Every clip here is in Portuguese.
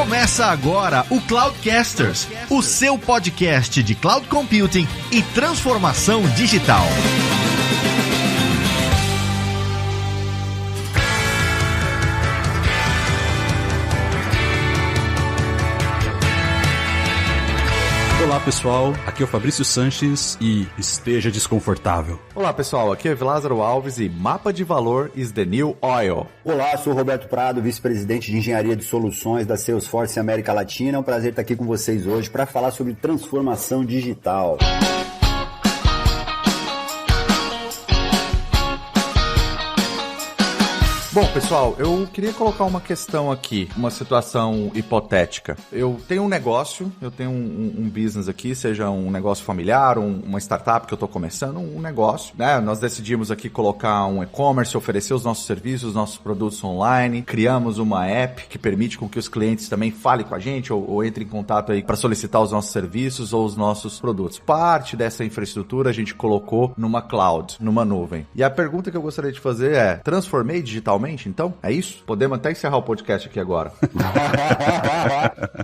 Começa agora o Cloudcasters, o seu podcast de cloud computing e transformação digital. Olá pessoal, aqui é o Fabrício Sanches e esteja desconfortável. Olá pessoal, aqui é Lázaro Alves e mapa de valor is the new oil. Olá, sou Roberto Prado, vice-presidente de engenharia de soluções da Salesforce América Latina. É um prazer estar aqui com vocês hoje para falar sobre transformação digital. Bom, pessoal, eu queria colocar uma questão aqui, uma situação hipotética. Eu tenho um negócio, eu tenho um business aqui, seja um negócio familiar, uma startup que eu estou começando, um negócio, né? Nós decidimos aqui colocar um e-commerce, oferecer os nossos serviços, os nossos produtos online, criamos uma app que permite com que os clientes também falem com a gente ou entrem em contato aí para solicitar os nossos serviços ou os nossos produtos. Parte dessa infraestrutura a gente colocou numa cloud, numa nuvem. E a pergunta que eu gostaria de fazer é, transformei digitalmente? Então, é isso? Podemos até encerrar o podcast aqui agora.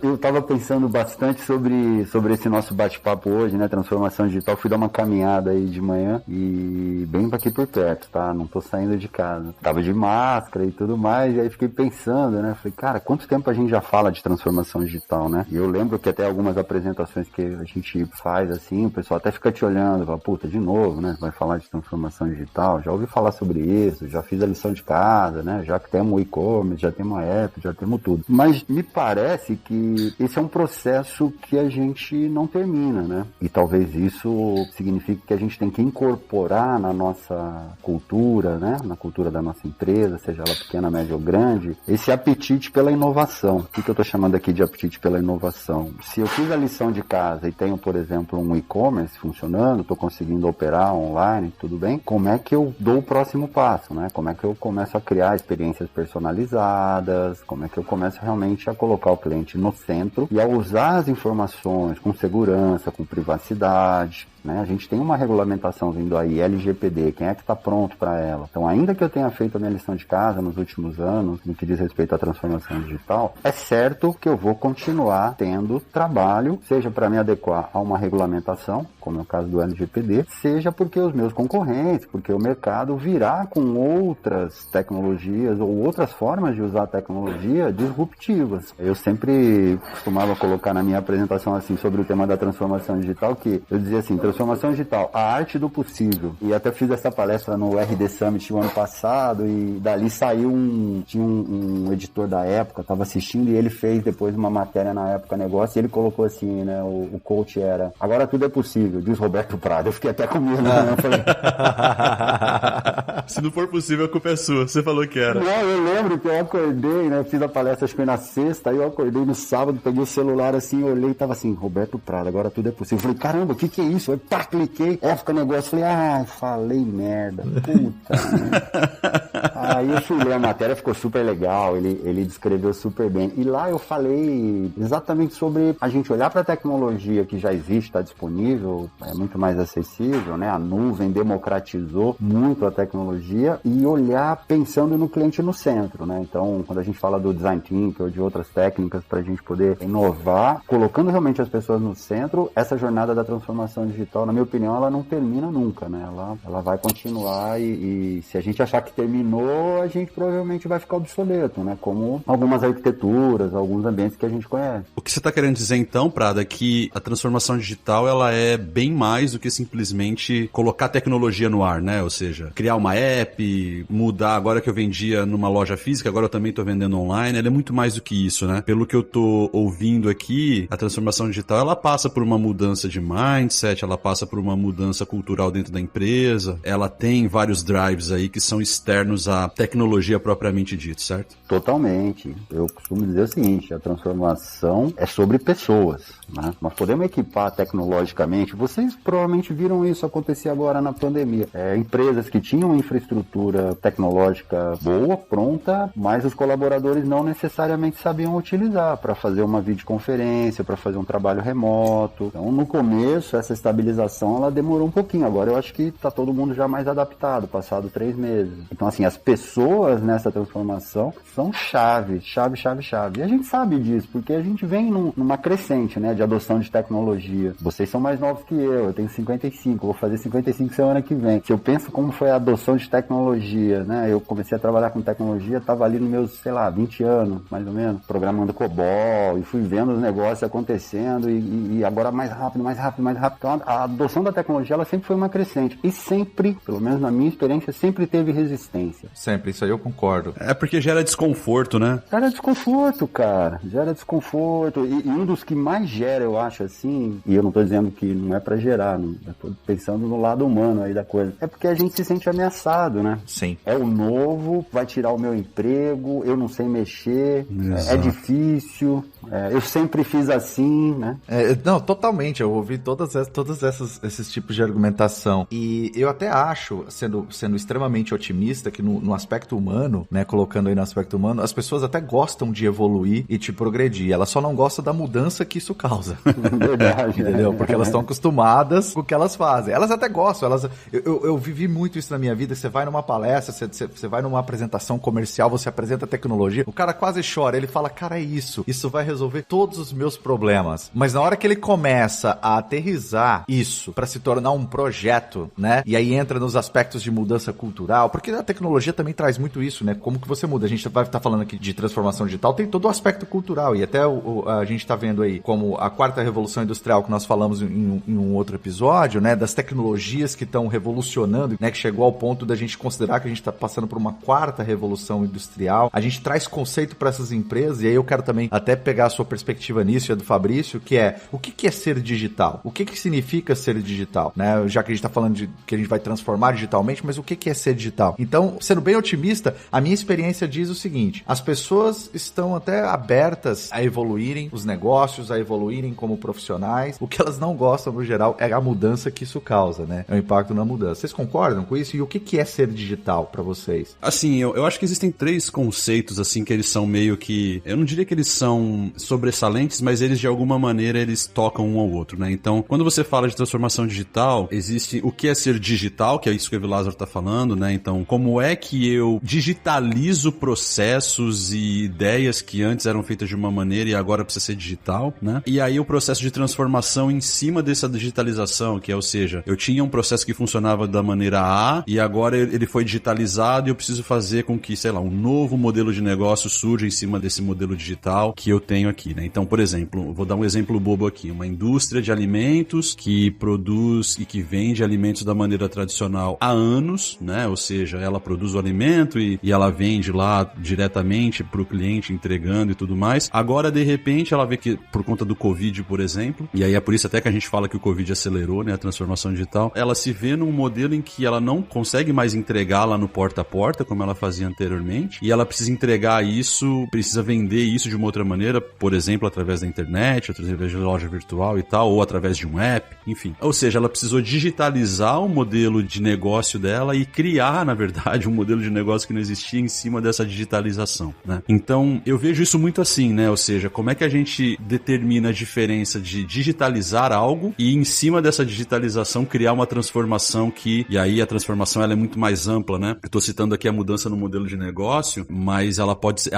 Eu estava pensando bastante sobre esse nosso bate-papo hoje, né? Transformação digital. Fui dar uma caminhada aí de manhã e bem aqui por perto, tá? Não tô saindo de casa. Tava de máscara e tudo mais, e aí fiquei pensando, né? Falei, cara, quanto tempo a gente já fala de transformação digital, né? E eu lembro que até algumas apresentações que a gente faz, assim, o pessoal até fica te olhando, fala, puta, de novo, né? Vai falar de transformação digital? Já ouvi falar sobre isso, já fiz a lição de casa, né? Já que temos o e-commerce, já temos a app, já temos tudo. Mas me parece que esse é um processo que a gente não termina, né? E talvez isso signifique que a gente tem que incorporar na nossa cultura, né? Na cultura da nossa empresa, seja ela pequena, média ou grande, esse apetite pela inovação. O que eu estou chamando aqui de apetite pela inovação? Se eu fiz a lição de casa e tenho, por exemplo, um e-commerce funcionando, estou conseguindo operar online, tudo bem? Como é que eu dou o próximo passo, né? Como é que eu começo a criar experiências personalizadas, como é que eu começo realmente a colocar o cliente no centro e a usar as informações com segurança, com privacidade, né? A gente tem uma regulamentação vindo aí, LGPD, quem é que está pronto para ela? Então, ainda que eu tenha feito a minha lição de casa nos últimos anos, no que diz respeito à transformação digital, é certo que eu vou continuar tendo trabalho, seja para me adequar a uma regulamentação, como é o caso do LGPD, seja porque os meus concorrentes, porque o mercado virá com outras tecnologias ou outras formas de usar a tecnologia disruptivas. Eu sempre costumava colocar na minha apresentação assim sobre o tema da transformação digital, que eu dizia assim, transformação digital, a arte do possível. E até fiz essa palestra no RD Summit o ano passado e dali saiu tinha um editor da época, estava assistindo e ele fez depois uma matéria na época negócio e ele colocou assim, né, o coach era, agora tudo é possível, diz Roberto Prado. Eu fiquei até com medo, né? Eu falei... Se não for possível, a culpa é sua. Você falou que era. Não, eu lembro que eu acordei, né? Fiz a palestra, acho que foi na sexta, aí eu acordei no sábado, peguei o celular assim, olhei e tava assim, Roberto Prado, agora tudo é possível. Eu falei, caramba, o que é isso? Aí pá, cliquei, fica o negócio, falei, falei merda, puta, né? Aí eu fui ler a matéria, ficou super legal, ele descreveu super bem. E lá eu falei exatamente sobre a gente olhar para a tecnologia que já existe, está disponível, é muito mais acessível, né? A nuvem democratizou muito a tecnologia e olhar pensando no cliente no centro, né? Então, quando a gente fala do design thinking ou de outras técnicas para a gente poder inovar, colocando realmente as pessoas no centro, essa jornada da transformação digital, na minha opinião, ela não termina nunca, né? Ela vai continuar e se a gente achar que terminou, a gente provavelmente vai ficar obsoleto, né? Como algumas arquiteturas, alguns ambientes que a gente conhece. O que você está querendo dizer então, Prada, é que a transformação digital ela é bem mais do que simplesmente colocar tecnologia no ar, né? Ou seja, criar uma app, mudar, agora que eu vendia numa loja física, agora eu também estou vendendo online, ela é muito mais do que isso, né? Pelo que eu estou ouvindo aqui, a transformação digital ela passa por uma mudança de mindset, ela passa por uma mudança cultural dentro da empresa, ela tem vários drives aí que são externos à tecnologia propriamente dita, certo? Totalmente. Eu costumo dizer o seguinte, a transformação é sobre pessoas, né? Nós podemos equipar tecnologicamente, vocês provavelmente viram isso acontecer agora na pandemia. Empresas que tinham infraestrutura tecnológica boa, pronta, mas os colaboradores não necessariamente sabiam utilizar para fazer uma videoconferência, para fazer um trabalho remoto. Então, no começo, essa estabilidade digitalização, ela demorou um pouquinho. Agora eu acho que tá todo mundo já mais adaptado, passado 3 meses. Então, assim, as pessoas nessa transformação são chave. E a gente sabe disso, porque a gente vem numa crescente, né, de adoção de tecnologia. Vocês são mais novos que eu tenho 55, vou fazer 55 semana que vem. Se eu penso como foi a adoção de tecnologia, né, eu comecei a trabalhar com tecnologia, tava ali nos meus, 20 anos, mais ou menos, programando COBOL, e fui vendo os negócios acontecendo, e agora mais rápido. Então, a adoção da tecnologia, ela sempre foi uma crescente. E sempre, pelo menos na minha experiência, sempre teve resistência. Sempre, isso aí eu concordo. É porque gera desconforto, né? Gera desconforto, cara. E um dos que mais gera, eu acho, assim, e eu não tô dizendo que não é pra gerar, não, eu tô pensando no lado humano aí da coisa, é porque a gente se sente ameaçado, né? Sim. É o novo, vai tirar o meu emprego, eu não sei mexer, é difícil, eu sempre fiz assim, né? Não, totalmente, eu ouvi todos esses tipos de argumentação, e eu até acho, sendo extremamente otimista, que no aspecto humano, né, colocando aí no aspecto humano, as pessoas até gostam de evoluir e de progredir, elas só não gostam da mudança que isso causa. Verdade. Entendeu? Porque elas estão acostumadas com o que elas fazem. Elas até gostam, eu vivi muito isso na minha vida. Você vai numa palestra, você vai numa apresentação comercial, você apresenta tecnologia, o cara quase chora, ele fala, cara, é isso vai resolver todos os meus problemas. Mas na hora que ele começa a aterrissar isso pra se tornar um projeto, né? E aí entra nos aspectos de mudança cultural, porque a tecnologia também traz muito isso, né? Como que você muda? A gente vai estar falando aqui de transformação digital, tem todo o aspecto cultural, e até a gente tá vendo aí como a 4ª revolução industrial que nós falamos em um outro episódio, né? Das tecnologias que estão revolucionando, né? Que chegou ao ponto da gente considerar que a gente tá passando por uma 4ª revolução industrial. A gente traz conceito para essas empresas, e aí eu quero também até pegar a sua perspectiva nisso, e a do Fabrício, que é, o que é ser digital? O que significa ser digital? Né? Já que a gente tá falando de que a gente vai transformar digitalmente, mas o que é ser digital? Então, sendo bem otimista, a minha experiência diz o seguinte, as pessoas estão até abertas a evoluírem os negócios, a evoluírem como profissionais. O que elas não gostam, no geral, é a mudança que isso causa, né? É o impacto na mudança. Vocês concordam com isso? E o que é ser digital para vocês? Assim, eu acho que existem 3 conceitos, assim, que eles são meio que... Eu não diria que eles são sobressalentes, mas eles, de alguma maneira, eles tocam um ao outro, né? Então, quando você fala de transformação digital, existe o que é ser digital, que é isso que o Evi Lázaro tá falando, né? Então, como é que eu digitalizo processos e ideias que antes eram feitas de uma maneira e agora precisa ser digital, né? E aí o processo de transformação em cima dessa digitalização, que é, ou seja, eu tinha um processo que funcionava da maneira A e agora ele foi digitalizado e eu preciso fazer com que, sei lá, um novo modelo de negócio surja em cima desse modelo digital que eu tenho aqui, né? Então, por exemplo, vou dar um exemplo bobo aqui, uma indústria de alimentos que produz e que vende alimentos da maneira tradicional há anos, né? Ou seja, ela produz o alimento e ela vende lá diretamente pro cliente, entregando e tudo mais. Agora, de repente, ela vê que, por conta do Covid, por exemplo, e aí é por isso até que a gente fala que o Covid acelerou, né, a transformação digital, ela se vê num modelo em que ela não consegue mais entregar lá no porta a porta, como ela fazia anteriormente, e ela precisa entregar isso, precisa vender isso de uma outra maneira, por exemplo, através da internet, através de loja virtual e tal, ou através de um app, enfim. Ou seja, ela precisou digitalizar o modelo de negócio dela e criar, na verdade, um modelo de negócio que não existia em cima dessa digitalização, né? Então, eu vejo isso muito assim, né? Ou seja, como é que a gente determina a diferença de digitalizar algo e, em cima dessa digitalização, criar uma transformação que... E aí, a transformação, ela é muito mais ampla, né? Eu tô citando aqui a mudança no modelo de negócio, mas ela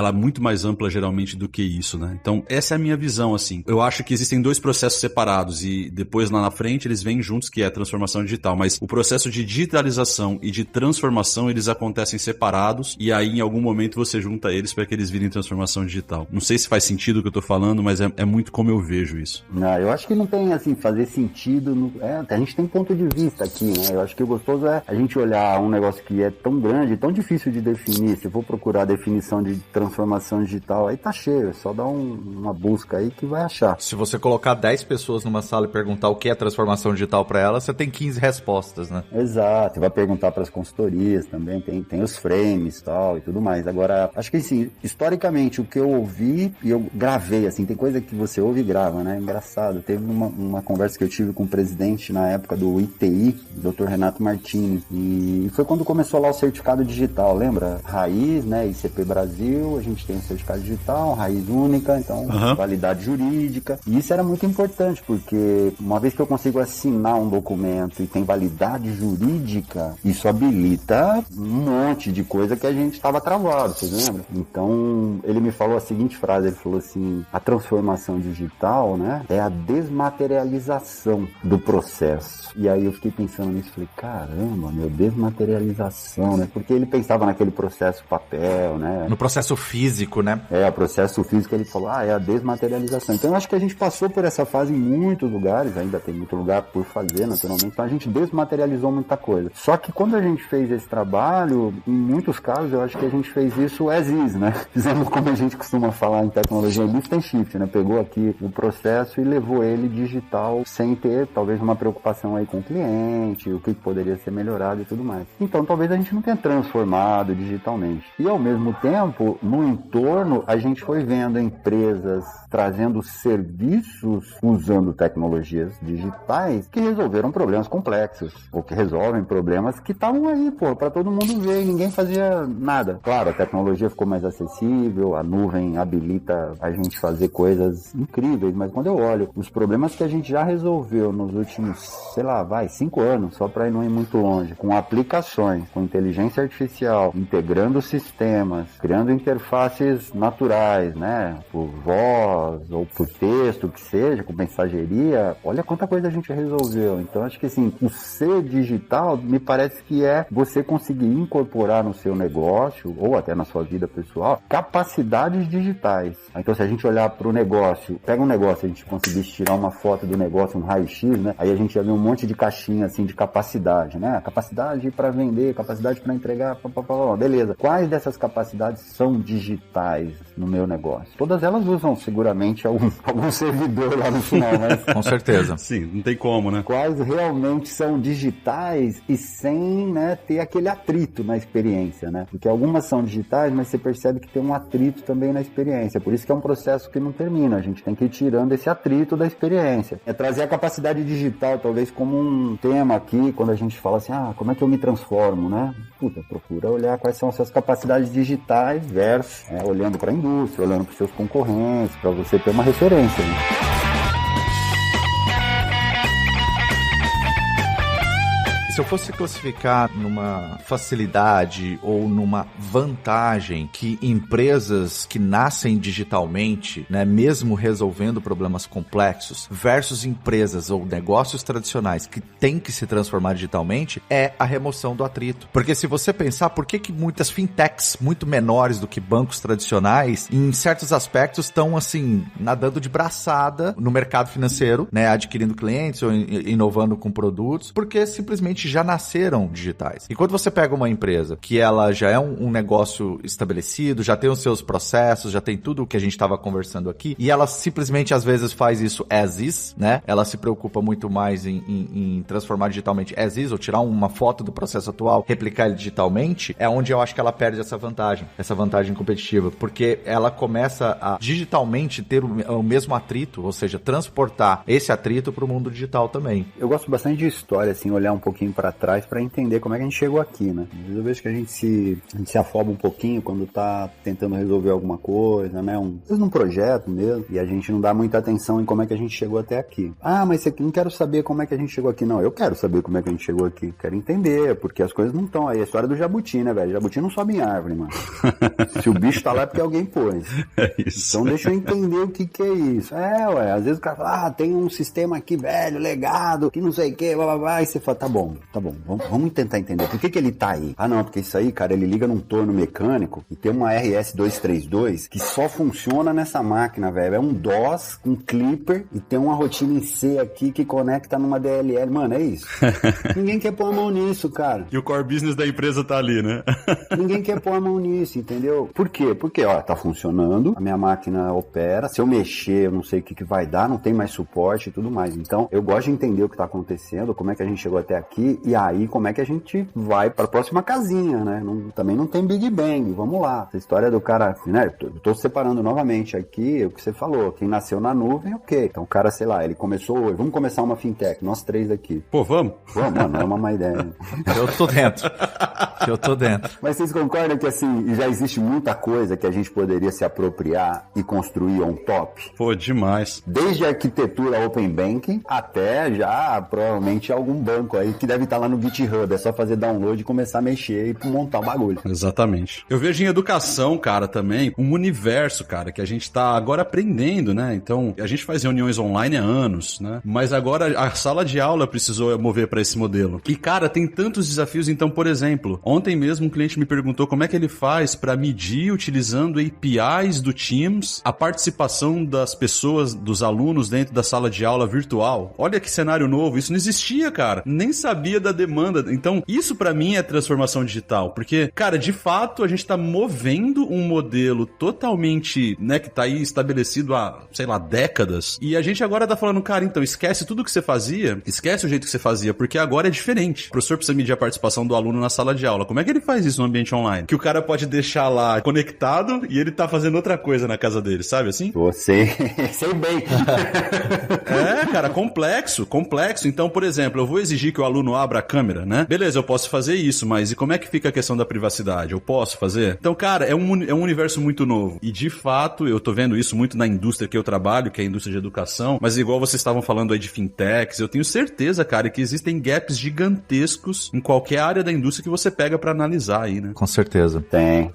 é muito mais ampla, geralmente, do que isso, né? Então, essa é a minha visão, assim. Eu acho que existem 2 processos separados e depois, lá na frente, eles vêm juntos, que é a transformação digital. Mas o processo de digitalização e de transformação, eles acontecem separados e aí, em algum momento, você junta eles para que eles virem transformação digital. Não sei se faz sentido o que eu tô falando, mas é muito como eu vejo isso. Não, eu acho que não tem, assim, fazer sentido. A gente tem ponto de vista aqui, né? Eu acho que o gostoso é a gente olhar um negócio que é tão grande, tão difícil de definir. Se eu for procurar a definição de transformação digital, aí tá cheio. É só dar uma busca aí que vai achar. Se você colocar 10 pessoas numa sala e perguntar o que é transformação digital para elas, você tem 15 respostas, né? Exato. Vai perguntar para as consultorias também, tem os frames e tudo mais. Agora, acho que assim, historicamente, o que eu ouvi e eu gravei, assim, tem coisa que você ouve e grava, né? Engraçado. Teve uma conversa que eu tive com o presidente na época do ITI, Dr. Renato Martini, e foi quando começou lá o certificado digital, lembra? Raiz, né? ICP Brasil, a gente tem o certificado digital, raiz única, então, validade jurídica. E isso era muito importante, porque uma vez que eu consigo assinar um documento e tem validade jurídica, isso habilita um monte de coisa que a gente estava travado, vocês lembram? Então, ele me falou a seguinte frase, ele falou assim, a transformação digital, né, é a desmaterialização do processo. E aí eu fiquei pensando nisso, falei, caramba, desmaterialização, né? Porque ele pensava naquele processo papel, né? No processo físico, né? O processo físico, ele falou, é a desmaterialização. Então eu acho que a gente passou por essa fase em muitos lugares, ainda tem muito lugar por fazer, naturalmente, então a gente desmaterializou muita coisa. Só que quando a gente fez esse trabalho, em muitos casos, eu acho que a gente fez isso as is, né? Fizemos como a gente costuma falar em tecnologia, lift and shift, né? Pegou aqui o processo e levou ele digital, sem ter, talvez, uma preocupação aí com o cliente, o que poderia ser melhorado e tudo mais. Então, talvez a gente não tenha transformado digitalmente. E, ao mesmo tempo, no entorno, a gente foi vendo empresas trazendo serviços usando tecnologias digitais que resolveram problemas complexos, ou que resolvem problemas que estavam aí, para todo mundo ver e ninguém fazia nada. Claro, a tecnologia ficou mais acessível, a nuvem habilita a gente fazer coisas incríveis, mas quando eu olho os problemas que a gente já resolveu nos últimos, 5 anos, só para não ir muito longe, com aplicações, com inteligência artificial, integrando sistemas, criando interfaces naturais, né, por voz ou por texto, que seja, com mensageria, olha quanta coisa a gente resolveu. Então, acho que assim, o ser digital, me parece que é você conseguir incorporar no seu negócio, ou até na sua vida pessoal, capacidades digitais. Então, se a gente olhar para o negócio, pega um negócio, a gente conseguisse tirar uma foto do negócio, um raio-x, né, aí a gente ia ver um monte de caixinha, assim, de capacidade, né, capacidade para vender, capacidade para entregar, beleza. Quais dessas capacidades são digitais no meu negócio? Todas elas usam seguramente algum servidor lá no final, mas... Com certeza. Sim, não tem como, né? Quais realmente são digitais e sem, né, ter aquele atrito na experiência, né? Porque algumas são digitais, mas você percebe que tem um atrito também na experiência. Por isso que é um processo que não termina. A gente tem que ir tirando esse atrito da experiência. É trazer a capacidade digital, talvez, como um tema aqui, quando a gente fala assim, como é que eu me transformo, né? Procura olhar quais são as suas capacidades digitais versus, olhando para a indústria, olhando para os seus concorrentes, para você ter uma referência, né? Se eu fosse classificar numa facilidade ou numa vantagem que empresas que nascem digitalmente, né, mesmo resolvendo problemas complexos, versus empresas ou negócios tradicionais que têm que se transformar digitalmente, é a remoção do atrito. Porque se você pensar, por que muitas fintechs muito menores do que bancos tradicionais, em certos aspectos, estão assim, nadando de braçada no mercado financeiro, né, adquirindo clientes ou inovando com produtos, porque simplesmente já nasceram digitais. E quando você pega uma empresa que ela já é um negócio estabelecido, já tem os seus processos, já tem tudo o que a gente estava conversando aqui, e ela simplesmente às vezes faz isso as is, né? Ela se preocupa muito mais em transformar digitalmente as is, ou tirar uma foto do processo atual, replicar ele digitalmente, é onde eu acho que ela perde essa vantagem competitiva, porque ela começa a digitalmente ter o mesmo atrito, ou seja, transportar esse atrito para o mundo digital também. Eu gosto bastante de história, assim, olhar um pouquinho para trás para entender como é que a gente chegou aqui, né? Às vezes eu vejo que a gente se afoba um pouquinho quando tá tentando resolver alguma coisa, né? Às vezes num projeto mesmo, e a gente não dá muita atenção em como é que a gente chegou até aqui. Mas isso aqui, não quero saber como é que a gente chegou aqui, não. Eu quero saber como é que a gente chegou aqui. Quero entender, porque as coisas não estão aí. A história do jabuti, né, velho? Jabuti não sobe em árvore, mano. Se o bicho tá lá é porque alguém pôs. É isso. Então deixa eu entender o que é isso. Às vezes o cara fala, tem um sistema aqui velho, legado, que não sei o que, blá blá blá, e você fala, tá bom, vamos tentar entender. Por que ele tá aí? Não, porque isso aí, cara, ele liga num torno mecânico e tem uma RS-232 que só funciona nessa máquina, velho. É um DOS, um clipper e tem uma rotina em C aqui que conecta numa DLL. Mano, é isso. Ninguém quer pôr a mão nisso, cara. E o core business da empresa tá ali, né? Ninguém quer pôr a mão nisso, entendeu? Por quê? Porque, tá funcionando, a minha máquina opera, se eu mexer, eu não sei o que vai dar, não tem mais suporte e tudo mais. Então, eu gosto de entender o que tá acontecendo, como é que a gente chegou até aqui E aí, como é que a gente vai para a próxima casinha, né? Também não tem Big Bang, vamos lá. Essa história do cara, né? Eu tô separando novamente aqui o que você falou. Quem nasceu na nuvem, ok. Então o cara, sei lá, ele começou hoje. Vamos começar uma fintech, nós 3 aqui. Pô, vamos? Vamos, mano, é uma má ideia. Eu tô dentro. Mas vocês concordam que, assim, já existe muita coisa que a gente poderia se apropriar e construir on top? Pô, demais. Desde a arquitetura Open Banking até já, provavelmente, algum banco aí que deve estar lá no GitHub. É só fazer download e começar a mexer e montar o bagulho. Exatamente. Eu vejo em educação, cara, também, um universo, cara, que a gente tá agora aprendendo, né? Então, a gente faz reuniões online há anos, né? Mas agora a sala de aula precisou mover para esse modelo. E, cara, tem tantos desafios. Então, por exemplo, ontem mesmo um cliente me perguntou como é que ele faz para medir, utilizando APIs do Teams, a participação das pessoas, dos alunos dentro da sala de aula virtual. Olha que cenário novo. Isso não existia, cara. Nem sabia da demanda. Então, isso para mim é transformação digital. Porque, cara, de fato, a gente tá movendo um modelo totalmente, né, que tá aí estabelecido há, sei lá, décadas. E a gente agora tá falando, cara, então esquece tudo que você fazia, esquece o jeito que você fazia, porque agora é diferente. O professor precisa medir a participação do aluno na sala de aula. Como é que ele faz isso no ambiente online? Que o cara pode deixar lá conectado e ele tá fazendo outra coisa na casa dele, sabe assim? Sei bem. É, cara, complexo. Então, por exemplo, eu vou exigir que o aluno abra a câmera, né? Beleza, eu posso fazer isso, mas e como é que fica a questão da privacidade? Eu posso fazer? Então, cara, é um universo muito novo. E, de fato, eu tô vendo isso muito na indústria que eu trabalho, que é a indústria de educação, mas igual vocês estavam falando aí de fintechs, eu tenho certeza, cara, que existem gaps gigantescos em qualquer área da indústria que você pega pra analisar aí, né? Com certeza.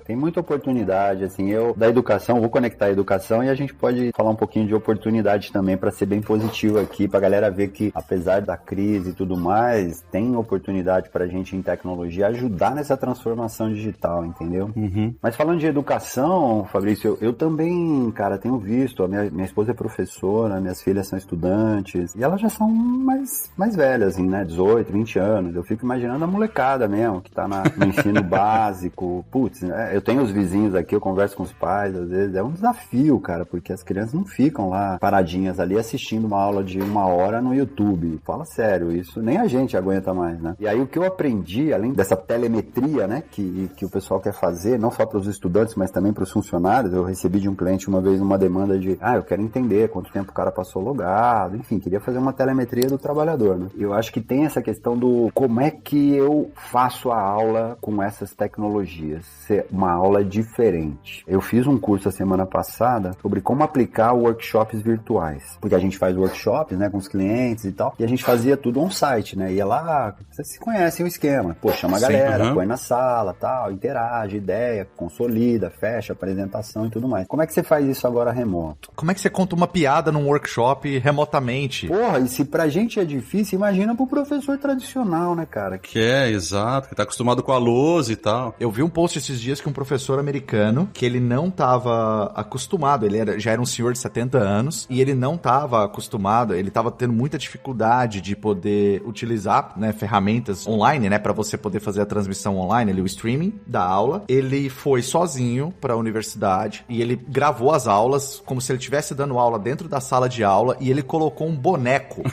Tem muita oportunidade, assim, da educação, vou conectar a educação e a gente pode falar um pouquinho de oportunidade também para ser bem positivo aqui, pra galera ver que, apesar da crise e tudo mais, tem oportunidade pra gente em tecnologia ajudar nessa transformação digital, entendeu? Uhum. Mas falando de educação, Fabrício, eu também, cara, tenho visto, a minha esposa é professora, minhas filhas são estudantes, e elas já são mais velhas, assim, né, 18, 20 anos, eu fico imaginando a molecada mesmo, que tá no ensino básico, putz, eu tenho os vizinhos aqui, eu converso com os pais, às vezes, é um desafio, cara, porque as crianças não ficam lá paradinhas ali assistindo uma aula de 1 hora no YouTube, fala sério, isso nem a gente aguenta mais, né? E aí o que eu aprendi, além dessa telemetria, né, que o pessoal quer fazer, não só para os estudantes, mas também para os funcionários, eu recebi de um cliente uma vez uma demanda de, eu quero entender quanto tempo o cara passou logado, enfim, queria fazer uma telemetria do trabalhador, né? Eu acho que tem essa questão do como é que eu faço a aula com essas tecnologias, ser uma aula diferente. Eu fiz um curso a semana passada sobre como aplicar workshops virtuais, porque a gente faz workshops, né, com os clientes e tal, e a gente fazia tudo on-site, né? Ia lá, vocês se conhecem o esquema, pô, chama a galera, põe na sala, tal, interage, ideia, consolida, fecha, apresentação e tudo mais. Como é que você faz isso agora remoto? Como é que você conta uma piada num workshop remotamente? Porra, e se pra gente é difícil, imagina pro professor tradicional, né, cara? Que é, exato, que tá acostumado com a lousa e tal. Eu vi um post esses dias que um professor americano, que ele não tava acostumado, ele já era um senhor de 70 anos, e ele não tava acostumado, ele tava tendo muita dificuldade de poder utilizar, né, ferramentas online, né, pra você poder fazer a transmissão online, ali, o streaming da aula. Ele foi sozinho pra universidade e ele gravou as aulas como se ele estivesse dando aula dentro da sala de aula e ele colocou um boneco.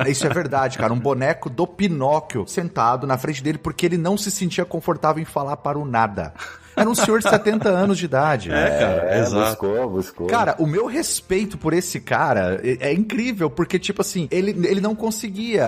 Isso é verdade, cara. Um boneco do Pinóquio sentado na frente dele porque ele não se sentia confortável em falar para o nada. Era um senhor de 70 anos de idade. Cara, exato. Buscou. Cara, o meu respeito por esse cara é incrível, porque, tipo assim, ele não conseguia.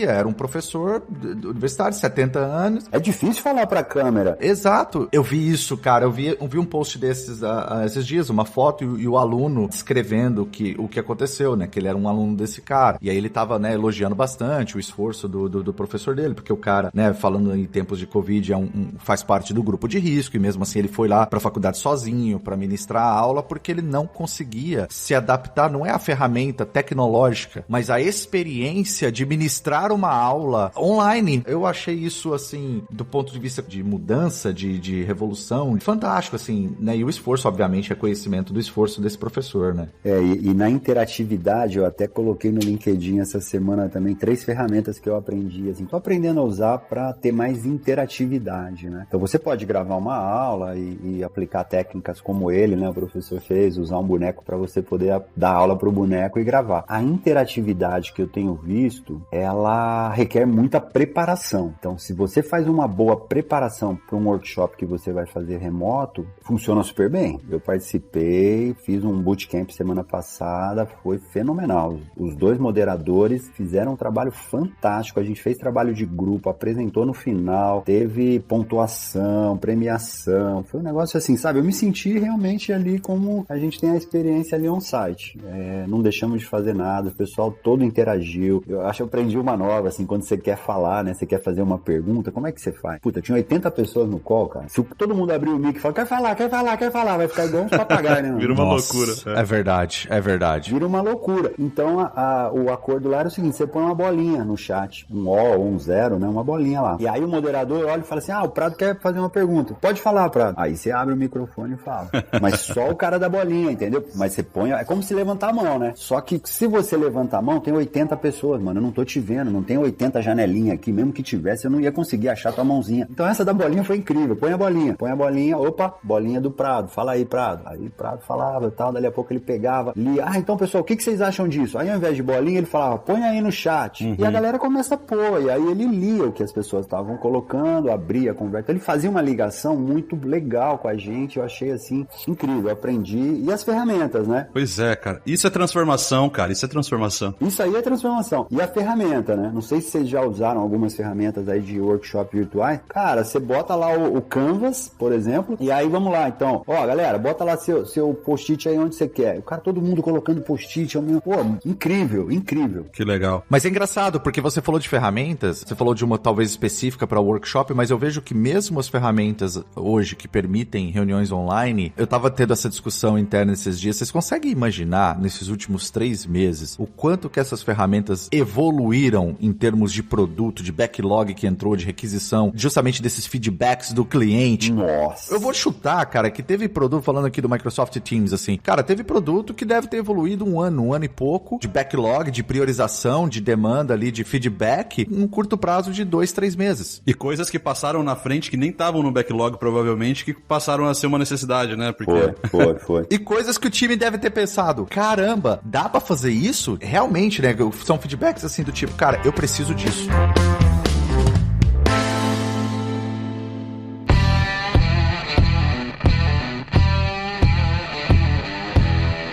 Era um professor universitário de 70 anos. É difícil falar pra câmera. Exato. Eu vi isso, cara. Eu vi um post desses esses dias, uma foto e o aluno descrevendo o que aconteceu, né? Que ele era um aluno desse cara. E aí ele tava, né, elogiando bastante o esforço do professor dele, porque o cara, né, falando em tempos de Covid, faz parte do grupo de risco, e mesmo assim ele foi lá pra faculdade sozinho pra ministrar a aula, porque ele não conseguia se adaptar, não é a ferramenta tecnológica, mas a experiência de ministrar uma aula online. Eu achei isso, assim, do ponto de vista de mudança, de revolução, fantástico, assim, né? E o esforço, obviamente, é conhecimento do esforço desse professor, né? E na interatividade, eu até coloquei no LinkedIn essa semana também 3 ferramentas que eu aprendi, assim, tô aprendendo a usar pra ter mais interatividade, né? Então você pode gravar gravar uma aula e aplicar técnicas como ele, né, o professor fez, usar um boneco para você poder dar aula pro boneco e gravar. A interatividade que eu tenho visto, ela requer muita preparação. Então, se você faz uma boa preparação para um workshop que você vai fazer remoto, funciona super bem. Eu participei, fiz um bootcamp semana passada, foi fenomenal. Os 2 moderadores fizeram um trabalho fantástico, a gente fez trabalho de grupo, apresentou no final, teve pontuação, premiação, foi um negócio assim, sabe? Eu me senti realmente ali como a gente tem a experiência ali on-site. Não deixamos de fazer nada, o pessoal todo interagiu. Eu acho que eu aprendi uma nova, assim, quando você quer falar, né? Você quer fazer uma pergunta, como é que você faz? Puta, tinha 80 pessoas no call, cara. Se todo mundo abrir o mic e falar, quer falar, vai ficar igual uns papagaios, né? Vira uma loucura. É verdade. Vira uma loucura. Então, o acordo lá era o seguinte, você põe uma bolinha no chat, um O ou um 0, né? Uma bolinha lá. E aí o moderador olha e fala assim, o Prado quer fazer uma pergunta. Pode falar, Prado. Aí você abre o microfone e fala. Mas só o cara da bolinha, entendeu? Mas você põe, é como se levantar a mão, né? Só que se você levantar a mão, tem 80 pessoas, mano. Eu não tô te vendo, não tem 80 janelinhas aqui. Mesmo que tivesse, eu não ia conseguir achar tua mãozinha. Então essa da bolinha foi incrível. Põe a bolinha, opa, bolinha do Prado. Fala aí, Prado. Aí o Prado falava e tal, dali a pouco ele pegava, lia. Então, pessoal, o que vocês acham disso? Aí ao invés de bolinha, ele falava, põe aí no chat. E a galera começa a pôr. E aí ele lia o que as pessoas estavam colocando, abria a conversa. Ele fazia uma ligação muito legal com a gente. Eu achei, assim, incrível. Eu aprendi. E as ferramentas, né? Pois é, cara. Isso é transformação, cara. Isso é transformação. Isso aí é transformação. E a ferramenta, né? Não sei se vocês já usaram algumas ferramentas aí de workshop virtuais. Cara, você bota lá o Canvas, por exemplo, e aí vamos lá, então. Ó, galera, bota lá seu post-it aí onde você quer. O cara, todo mundo colocando post-it. Pô, incrível. Que legal. Mas é engraçado, porque você falou de ferramentas, você falou de uma talvez específica para workshop, mas eu vejo que mesmo as ferramentas hoje que permitem reuniões online, eu tava tendo essa discussão interna esses dias, vocês conseguem imaginar, nesses últimos 3 meses, o quanto que essas ferramentas evoluíram em termos de produto, de backlog que entrou, de requisição, justamente desses feedbacks do cliente? Nossa. Eu vou chutar, cara, que teve produto, falando aqui do Microsoft Teams, assim, cara, teve produto que deve ter evoluído um ano e pouco, de backlog, de priorização, de demanda ali, de feedback, em um curto prazo de 2, 3 meses. E coisas que passaram na frente que nem estavam no backlog, provavelmente, que passaram a ser uma necessidade, né? Porque... Foi. E coisas que o time deve ter pensado, caramba, dá pra fazer isso? Realmente, né? São feedbacks assim do tipo, cara, eu preciso disso.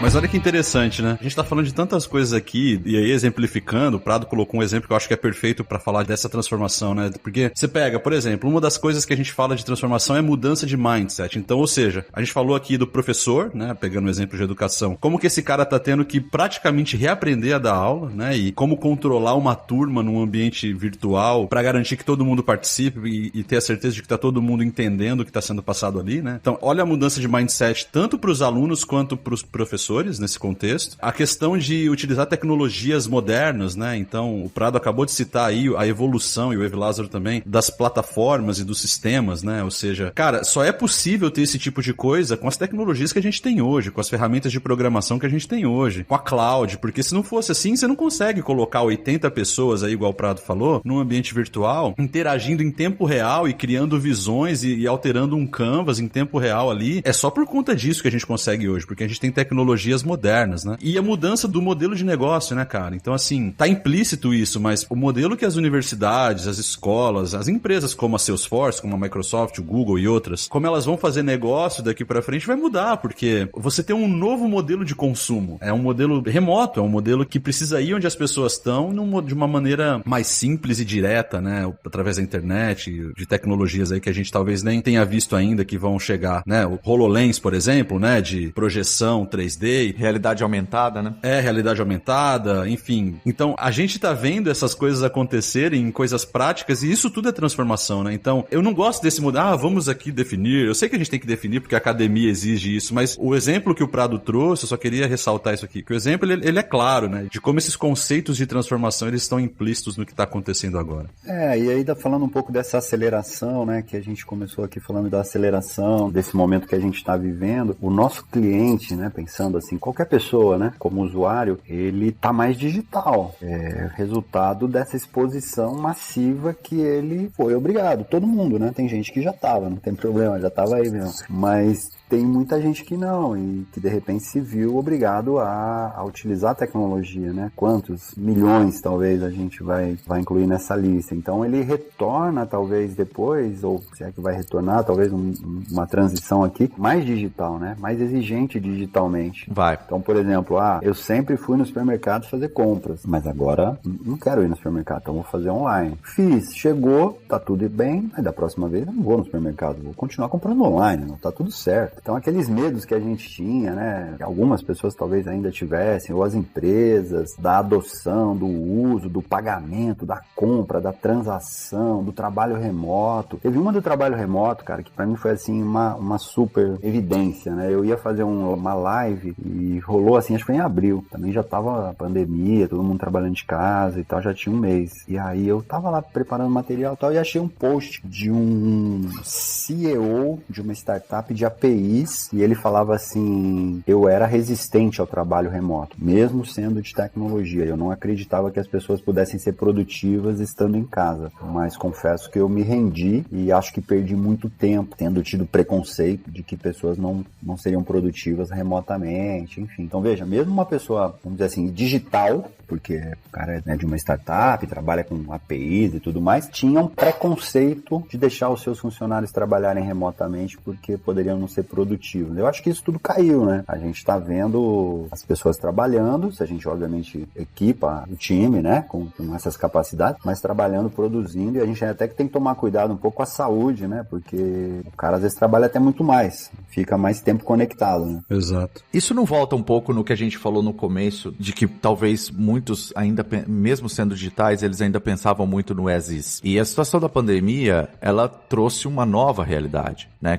Mas olha que interessante, né? A gente tá falando de tantas coisas aqui, e aí exemplificando, o Prado colocou um exemplo que eu acho que é perfeito pra falar dessa transformação, né? Porque você pega, por exemplo, uma das coisas que a gente fala de transformação é mudança de mindset. Então, ou seja, a gente falou aqui do professor, né? Pegando o exemplo de educação, como que esse cara tá tendo que praticamente reaprender a dar aula, né? E como controlar uma turma num ambiente virtual pra garantir que todo mundo participe e ter a certeza de que tá todo mundo entendendo o que tá sendo passado ali, né? Então, olha a mudança de mindset tanto pros alunos quanto pros professores nesse contexto. A questão de utilizar tecnologias modernas, né? Então, o Prado acabou de citar aí a evolução, e o Evi Lázaro também, das plataformas e dos sistemas, né? Ou seja, cara, só é possível ter esse tipo de coisa com as tecnologias que a gente tem hoje, com as ferramentas de programação que a gente tem hoje, com a cloud, porque se não fosse assim, você não consegue colocar 80 pessoas aí, igual o Prado falou, num ambiente virtual, interagindo em tempo real e criando visões e alterando um canvas em tempo real ali. É só por conta disso que a gente consegue hoje, porque a gente tem tecnologias modernas, né? E a mudança do modelo de negócio, né, cara? Então, assim, tá implícito isso, mas o modelo que as universidades, as escolas, as empresas como a Salesforce, como a Microsoft, o Google e outras, como elas vão fazer negócio daqui pra frente, vai mudar, porque você tem um novo modelo de consumo. É um modelo remoto, é um modelo que precisa ir onde as pessoas estão de uma maneira mais simples e direta, né? Através da internet, de tecnologias aí que a gente talvez nem tenha visto ainda que vão chegar, né? O HoloLens, por exemplo, né? De projeção 3D. Realidade aumentada, né? Realidade aumentada, enfim. Então, a gente tá vendo essas coisas acontecerem em coisas práticas e isso tudo é transformação, né? Então, eu não gosto desse modelo, vamos aqui definir. Eu sei que a gente tem que definir porque a academia exige isso, mas o exemplo que o Prado trouxe, eu só queria ressaltar isso aqui, que o exemplo, ele é claro, né? De como esses conceitos de transformação, eles estão implícitos no que tá acontecendo agora. E aí tá falando um pouco dessa aceleração, né? Que a gente começou aqui falando da aceleração, desse momento que a gente tá vivendo. O nosso cliente, né? Pensando falando assim, qualquer pessoa, né, como usuário, ele tá mais digital. É resultado dessa exposição massiva que ele foi obrigado. Todo mundo, né? Tem gente que já tava, não tem problema, já tava aí mesmo. Mas tem muita gente que não, e que de repente se viu obrigado a utilizar a tecnologia, né? Quantos milhões talvez a gente vai incluir nessa lista. Então ele retorna talvez depois, ou se é que vai retornar, talvez uma transição aqui, mais digital, né? Mais exigente digitalmente. Vai. Então, por exemplo, eu sempre fui no supermercado fazer compras, mas agora não quero ir no supermercado, então vou fazer online. Fiz, chegou, tá tudo bem, mas da próxima vez eu não vou no supermercado, vou continuar comprando online, não tá tudo certo. Então, aqueles medos que a gente tinha, né? Algumas pessoas talvez ainda tivessem, ou as empresas, da adoção, do uso, do pagamento, da compra, da transação, do trabalho remoto. Teve uma do trabalho remoto, cara, que pra mim foi assim uma super evidência, né? Eu ia fazer uma live e rolou assim, acho que foi em abril. Também já tava a pandemia, todo mundo trabalhando de casa e tal, já tinha um mês. E aí eu tava lá preparando material e tal, e achei um post de um CEO de uma startup de APIs, e ele falava assim, eu era resistente ao trabalho remoto, mesmo sendo de tecnologia. Eu não acreditava que as pessoas pudessem ser produtivas estando em casa, mas confesso que eu me rendi e acho que perdi muito tempo tendo tido preconceito de que pessoas não seriam produtivas remotamente, enfim. Então veja, mesmo uma pessoa, vamos dizer assim, digital, porque o cara é de uma startup, trabalha com APIs e tudo mais, tinha um preconceito de deixar os seus funcionários trabalharem remotamente porque poderiam não ser produtivos. Eu acho que isso tudo caiu, né? A gente está vendo as pessoas trabalhando, se a gente obviamente equipa o time, né, com essas capacidades, mas trabalhando, produzindo, e a gente até que tem que tomar cuidado um pouco com a saúde, né? Porque o cara às vezes trabalha até muito mais, fica mais tempo conectado, né? Exato. Isso não volta um pouco no que a gente falou no começo, de que talvez muitos ainda, mesmo sendo digitais, eles ainda pensavam muito no as is. E a situação da pandemia, ela trouxe uma nova realidade, né?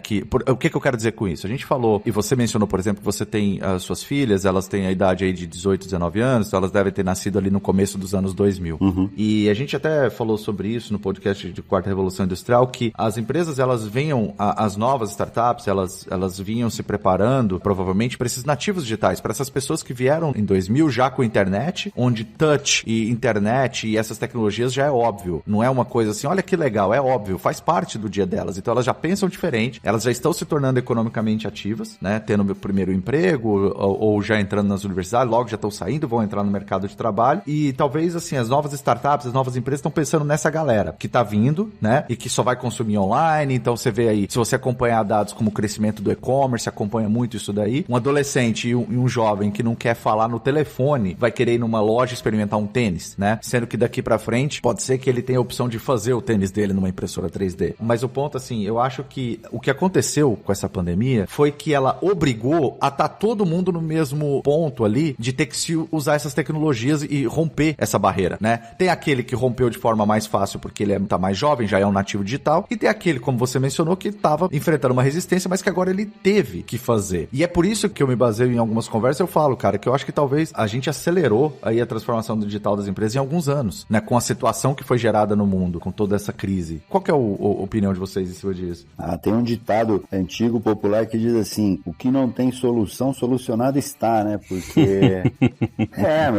O que eu quero dizer com isso? A gente falou, e você mencionou, por exemplo, que você tem as suas filhas, elas têm a idade aí de 18, 19 anos, então elas devem ter nascido ali no começo dos anos 2000. Uhum. E a gente até falou sobre isso no podcast de Quarta Revolução Industrial, que as empresas, elas venham, as novas startups, elas vinham se preparando, provavelmente, para esses nativos digitais, para essas pessoas que vieram em 2000 já com internet, onde touch e internet e essas tecnologias já é óbvio. Não é uma coisa assim, olha que legal, é óbvio, faz parte do dia delas. Então elas já pensam diferente, elas já estão se tornando economicamente ativas, né? Tendo o primeiro emprego ou já entrando nas universidades, logo já estão saindo, vão entrar no mercado de trabalho. E talvez, assim, as novas startups, as novas empresas estão pensando nessa galera que tá vindo, né? E que só vai consumir online. Então você vê aí, se você acompanhar dados como o crescimento do e-commerce, acompanha muito isso daí. Um adolescente e um jovem que não quer falar no telefone vai querer ir numa loja experimentar um tênis, né? Sendo que daqui pra frente pode ser que ele tenha a opção de fazer o tênis dele numa impressora 3D. Mas o ponto, assim, eu acho que o que aconteceu com essa pandemia foi que ela obrigou a estar todo mundo no mesmo ponto ali de ter que se usar essas tecnologias e romper essa barreira, né? Tem aquele que rompeu de forma mais fácil porque ele tá mais jovem, já é um nativo digital, e tem aquele, como você mencionou, que estava enfrentando uma resistência, mas que agora ele teve que fazer. E é por isso que eu me baseio em algumas conversas, eu falo, cara, que eu acho que talvez a gente acelerou aí a transformação do digital das empresas em alguns anos, né? Com a situação que foi gerada no mundo, com toda essa crise. Qual que é a opinião de vocês em cima disso? Tem um ditado antigo, popular, que diz assim, o que não tem solução, solucionado está, né? Porque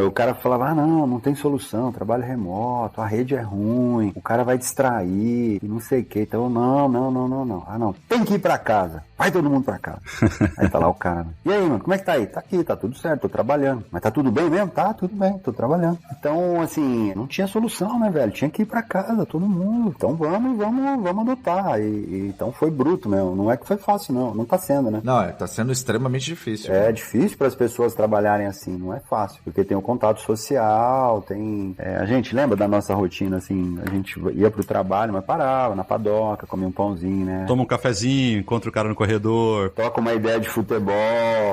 o cara falava, não tem solução, trabalho remoto, a rede é ruim, o cara vai distrair, e não sei o que, então não, tem que ir pra casa, vai todo mundo pra casa. Aí tá lá o cara, né? E aí, mano, como é que tá aí? Tá aqui, tá tudo certo, tô trabalhando. Mas tá tudo bem mesmo? Tá, tudo bem, tô trabalhando. Então, assim, não tinha solução, né, velho? Tinha que ir pra casa, todo mundo. Então vamos adotar. Então foi bruto mesmo, não é que foi fácil, não tá sendo, né? Não, tá sendo extremamente difícil. É difícil para as pessoas trabalharem assim, não é fácil, porque tem o contato social, tem... a gente lembra da nossa rotina, assim, a gente ia pro trabalho, mas parava na padoca, comia um pãozinho, né? Toma um cafezinho, encontra o cara no corredor. Toca uma ideia de futebol.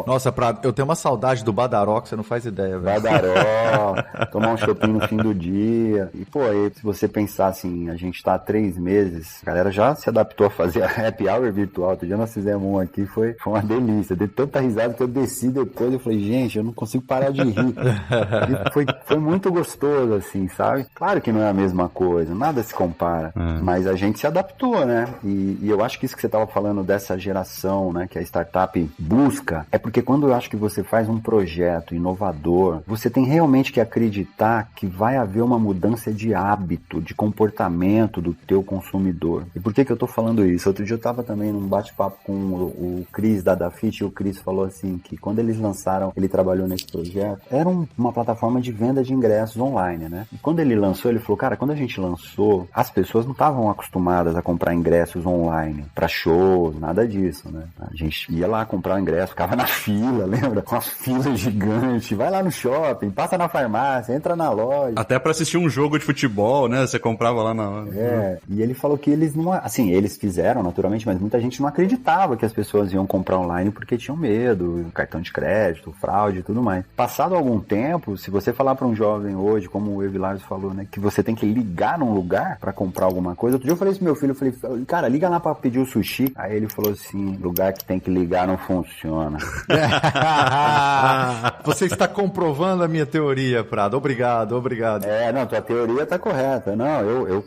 Nossa, eu tenho uma saudade do Badaró que você não faz ideia, velho. Badaró, tomar um chopinho no fim do dia. E, pô, aí, se você pensar assim, a gente tá há 3 meses, a galera já se adaptou a fazer a happy hour virtual. Outro dia nós fizemos um aqui foi uma delícia. Dei tanta risada que eu desci depois, eu falei, gente, eu não consigo parar de rir. E foi muito gostoso, assim, sabe? Claro que não é a mesma coisa, nada se compara, mas a gente se adaptou, né? E eu acho que isso que você estava falando dessa geração, né, que a startup busca, é porque quando eu acho que você faz um projeto inovador, você tem realmente que acreditar que vai haver uma mudança de hábito, de comportamento do teu consumidor. E por que eu tô falando isso? Outro dia eu tava também num bate-papo com o Cris da Dafit, e o Cris falou assim, que quando eles lançaram, ele trabalhou nesse projeto, era uma plataforma de venda de ingressos online, né? E quando ele lançou, ele falou, cara, quando a gente lançou, as pessoas não estavam acostumadas a comprar ingressos online, pra shows, nada disso, né? A gente ia lá comprar o ingresso, ficava na fila, lembra? Com as filas gigantes, vai lá no shopping, passa na farmácia, entra na loja. Até pra assistir um jogo de futebol, né? Você comprava lá na hora. E ele falou que eles não... Assim, eles fizeram, naturalmente, mas muita gente não acreditava que as pessoas iam comprar online porque tinham medo, cartão de crédito, fraude e tudo mais. Passado algum tempo, se você falar pra um jovem hoje, como o Evilardo falou, né? Que você tem que ligar num lugar pra comprar alguma coisa. Outro dia eu falei isso pro meu filho, eu falei, cara, liga lá pra pedir o sushi. Aí ele falou assim, lugar que tem que ligar não funciona. Você está comprovando a minha teoria, Prado. Obrigado. Não, tua teoria tá correta. Não, eu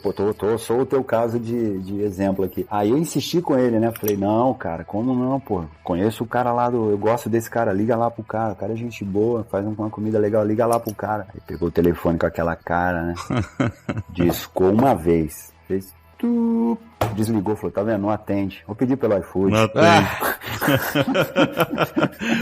sou o teu caso de exemplo aqui. Aí eu insisti com ele, né? Falei, não, cara, como não, pô? Conheço o cara lá eu gosto desse cara, liga lá pro cara. O cara é gente boa, faz uma comida legal, liga lá pro cara. Aí pegou o telefone com aquela cara, né? Discou uma vez. Fez desligou, falou, tá vendo? Não atende. Vou pedir pelo iFood. Não atende.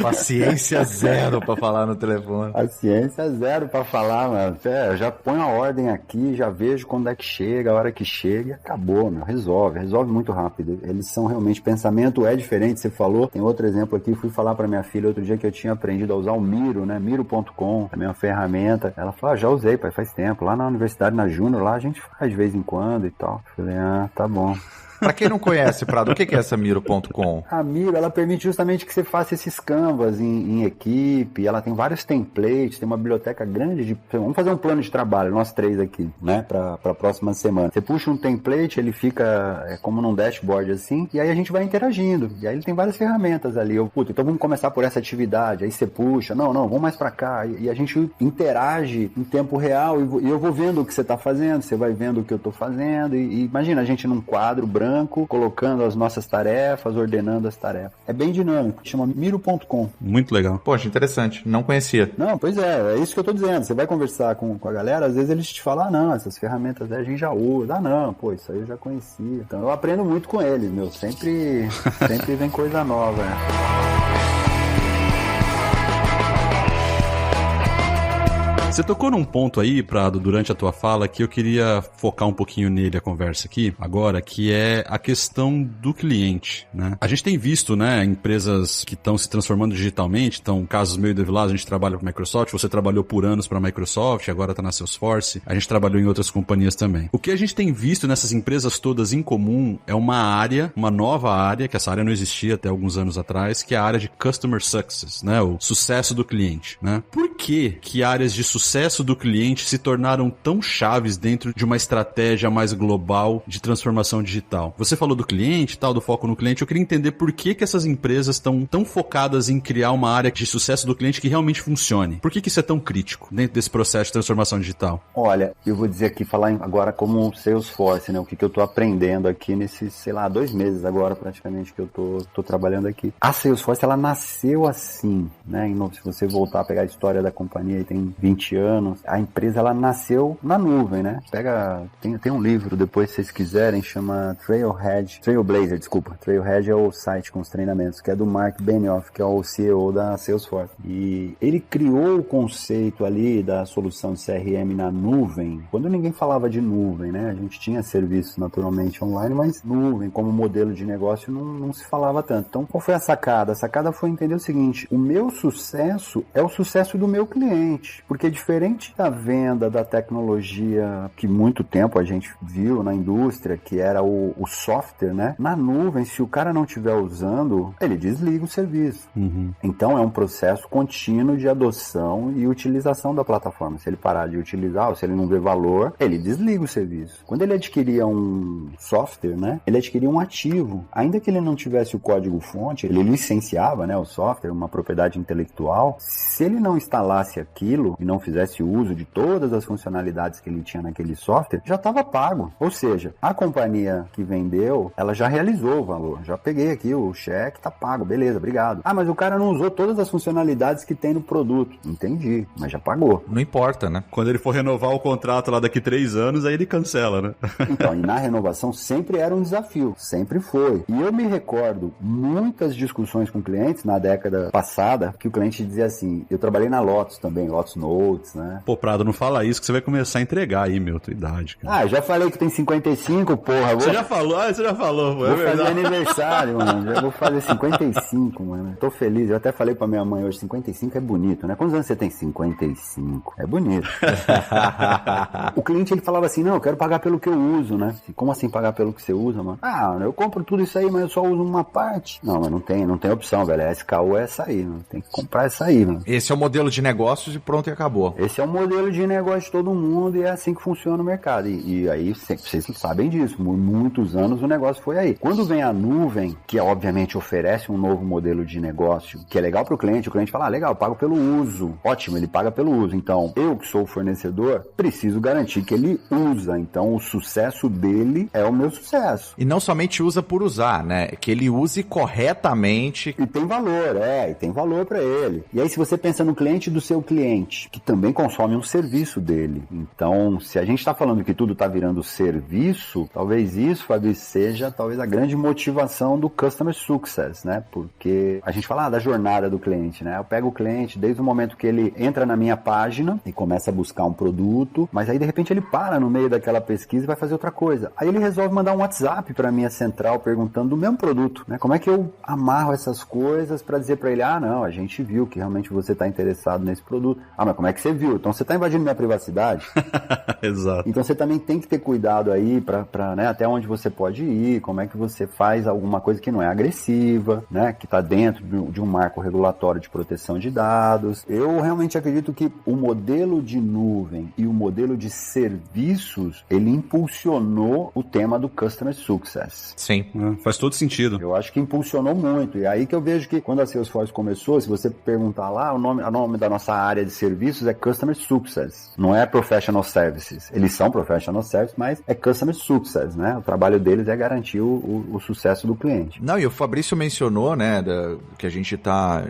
Paciência zero pra falar no telefone. Paciência zero pra falar, mano. Eu já ponho a ordem aqui, já vejo quando é que chega, a hora que chega e acabou, meu. Resolve muito rápido. Eles são realmente, pensamento é diferente, você falou. Tem outro exemplo aqui, fui falar pra minha filha outro dia que eu tinha aprendido a usar o Miro, né? Miro.com, também é uma ferramenta. Ela falou, já usei, pai, faz tempo. Lá na universidade, na Júnior, lá a gente faz de vez em quando e tal. Falei, tá bom. Pra quem não conhece, Prado, o que é essa Miro.com? A Miro, ela permite justamente que você faça esses canvas em equipe, ela tem vários templates, tem uma biblioteca grande de... Vamos fazer um plano de trabalho, nós três aqui, né, pra próxima semana. Você puxa um template, ele fica como num dashboard assim, e aí a gente vai interagindo. E aí ele tem várias ferramentas ali. Então vamos começar por essa atividade, aí você puxa, não, vamos mais pra cá. E a gente interage em tempo real, e eu vou vendo o que você tá fazendo, você vai vendo o que eu tô fazendo, e imagina a gente num quadro branco, colocando as nossas tarefas, ordenando as tarefas. É bem dinâmico, chama Miro.com. Muito legal. Poxa, interessante, não conhecia. Não, pois é isso que eu tô dizendo. Você vai conversar com a galera, às vezes eles te falam, não, essas ferramentas a gente já usa. Não, pô, isso aí eu já conhecia. Então eu aprendo muito com eles, meu. Sempre vem coisa nova, né? Você tocou num ponto aí, Prado, durante a tua fala, que eu queria focar um pouquinho nele, a conversa aqui, agora, que é a questão do cliente, né? A gente tem visto, né, empresas que estão se transformando digitalmente, então, casos meio de a gente trabalha com a Microsoft, você trabalhou por anos para a Microsoft, agora está na Salesforce, a gente trabalhou em outras companhias também. O que a gente tem visto nessas empresas todas em comum é uma nova área, que essa área não existia até alguns anos atrás, que é a área de Customer Success, né, o sucesso do cliente, né? Por que áreas de sucesso do cliente se tornaram tão chaves dentro de uma estratégia mais global de transformação digital? Você falou do cliente, tal, do foco no cliente. Eu queria entender por que essas empresas estão tão focadas em criar uma área de sucesso do cliente que realmente funcione. Por que isso é tão crítico dentro desse processo de transformação digital? Olha, eu vou dizer aqui, falar agora como Salesforce, né? O que eu tô aprendendo aqui nesses, 2 meses agora praticamente que eu tô trabalhando aqui. A Salesforce, ela nasceu assim, né? Se você voltar a pegar a história da companhia, aí tem 20 anos, a empresa ela nasceu na nuvem, né? Tem um livro, depois se vocês quiserem, chama Trailblazer, desculpa. Trailhead é o site com os treinamentos, que é do Mark Benioff, que é o CEO da Salesforce. E ele criou o conceito ali da solução de CRM na nuvem, quando ninguém falava de nuvem, né? A gente tinha serviços naturalmente online, mas nuvem como modelo de negócio não se falava tanto. Então, qual foi a sacada? A sacada foi entender o seguinte, o meu sucesso é o sucesso do meu cliente, porque diferente da venda da tecnologia que muito tempo a gente viu na indústria, que era o software, né? Na nuvem, se o cara não estiver usando, ele desliga o serviço. Então é um processo contínuo de adoção e utilização da plataforma. Se ele parar de utilizar, ou se ele não vê valor, ele desliga o serviço. Quando ele adquiria um software, né? Ele adquiria um ativo. Ainda que ele não tivesse o código-fonte, ele licenciava, né, o software, uma propriedade intelectual. Se ele não instalasse aquilo e não fizesse uso de todas as funcionalidades que ele tinha naquele software, já estava pago. Ou seja, a companhia que vendeu, ela já realizou o valor. Já peguei aqui o cheque, tá pago, beleza, obrigado. Ah, mas o cara não usou todas as funcionalidades que tem no produto. Entendi, mas já pagou. Não importa, né? Quando ele for renovar o contrato lá daqui 3 anos, aí ele cancela, né? Então, e na renovação sempre era um desafio, sempre foi. E eu me recordo muitas discussões com clientes na década passada, que o cliente dizia assim, eu trabalhei na Lotus também, Lotus Notes, né? Pô, Prado, não fala isso que você vai começar a entregar aí, meu, tua idade, cara. Ah, já falei que tem 55, porra. Você já falou, pô, vou fazer aniversário, mano. Já vou fazer 55, mano. Tô feliz. Eu até falei pra minha mãe hoje, 55 é bonito, né? Quantos anos você tem? 55. É bonito. O cliente, ele falava assim, não, eu quero pagar pelo que eu uso, né? Como assim pagar pelo que você usa, mano? Ah, eu compro tudo isso aí, mas eu só uso uma parte. Não, mas não tem opção, velho. A SKU é essa aí, mano. Tem que comprar essa aí, mano. Esse é o modelo de negócios e pronto, e acabou. Esse é o modelo de negócio de todo mundo e é assim que funciona o mercado. E aí, vocês sabem disso. Por muitos anos o negócio foi aí. Quando vem a nuvem, que obviamente oferece um novo modelo de negócio, que é legal pro cliente, o cliente fala, legal, eu pago pelo uso. Ótimo, ele paga pelo uso. Então, eu que sou o fornecedor, preciso garantir que ele usa. Então, o sucesso dele é o meu sucesso. E não somente usa por usar, né? Que ele use corretamente. E tem valor, e tem valor para ele. E aí, se você pensa no cliente do seu cliente, que também consome um serviço dele. Então, se a gente está falando que tudo está virando serviço, talvez isso, Fabi, seja talvez a grande motivação do Customer Success, né? Porque a gente fala da jornada do cliente, né? Eu pego o cliente desde o momento que ele entra na minha página e começa a buscar um produto, mas aí de repente ele para no meio daquela pesquisa e vai fazer outra coisa. Aí ele resolve mandar um WhatsApp para minha central perguntando do mesmo produto, né? Como é que eu amarro essas coisas para dizer para ele, ah, não, a gente viu que realmente você está interessado nesse produto. Ah, mas como é que você viu? Então você está invadindo minha privacidade? Exato. Então você também tem que ter cuidado aí para, né, até onde você pode ir, como é que você faz alguma coisa que não é agressiva, né, que está dentro de um marco regulatório de proteção de dados. Eu realmente acredito que o modelo de nuvem e o modelo de serviços, ele impulsionou o tema do Customer Success. Sim. Faz todo sentido. Eu acho que impulsionou muito. E aí que eu vejo que quando a Salesforce começou, se você perguntar lá, o nome da nossa área de serviços é Customer Success. Não é Professional Services. Eles são Professional Services, mas é Customer Success, né? O trabalho deles é garantir o sucesso do cliente. Não, e o Fabrício mencionou, né, que a gente tá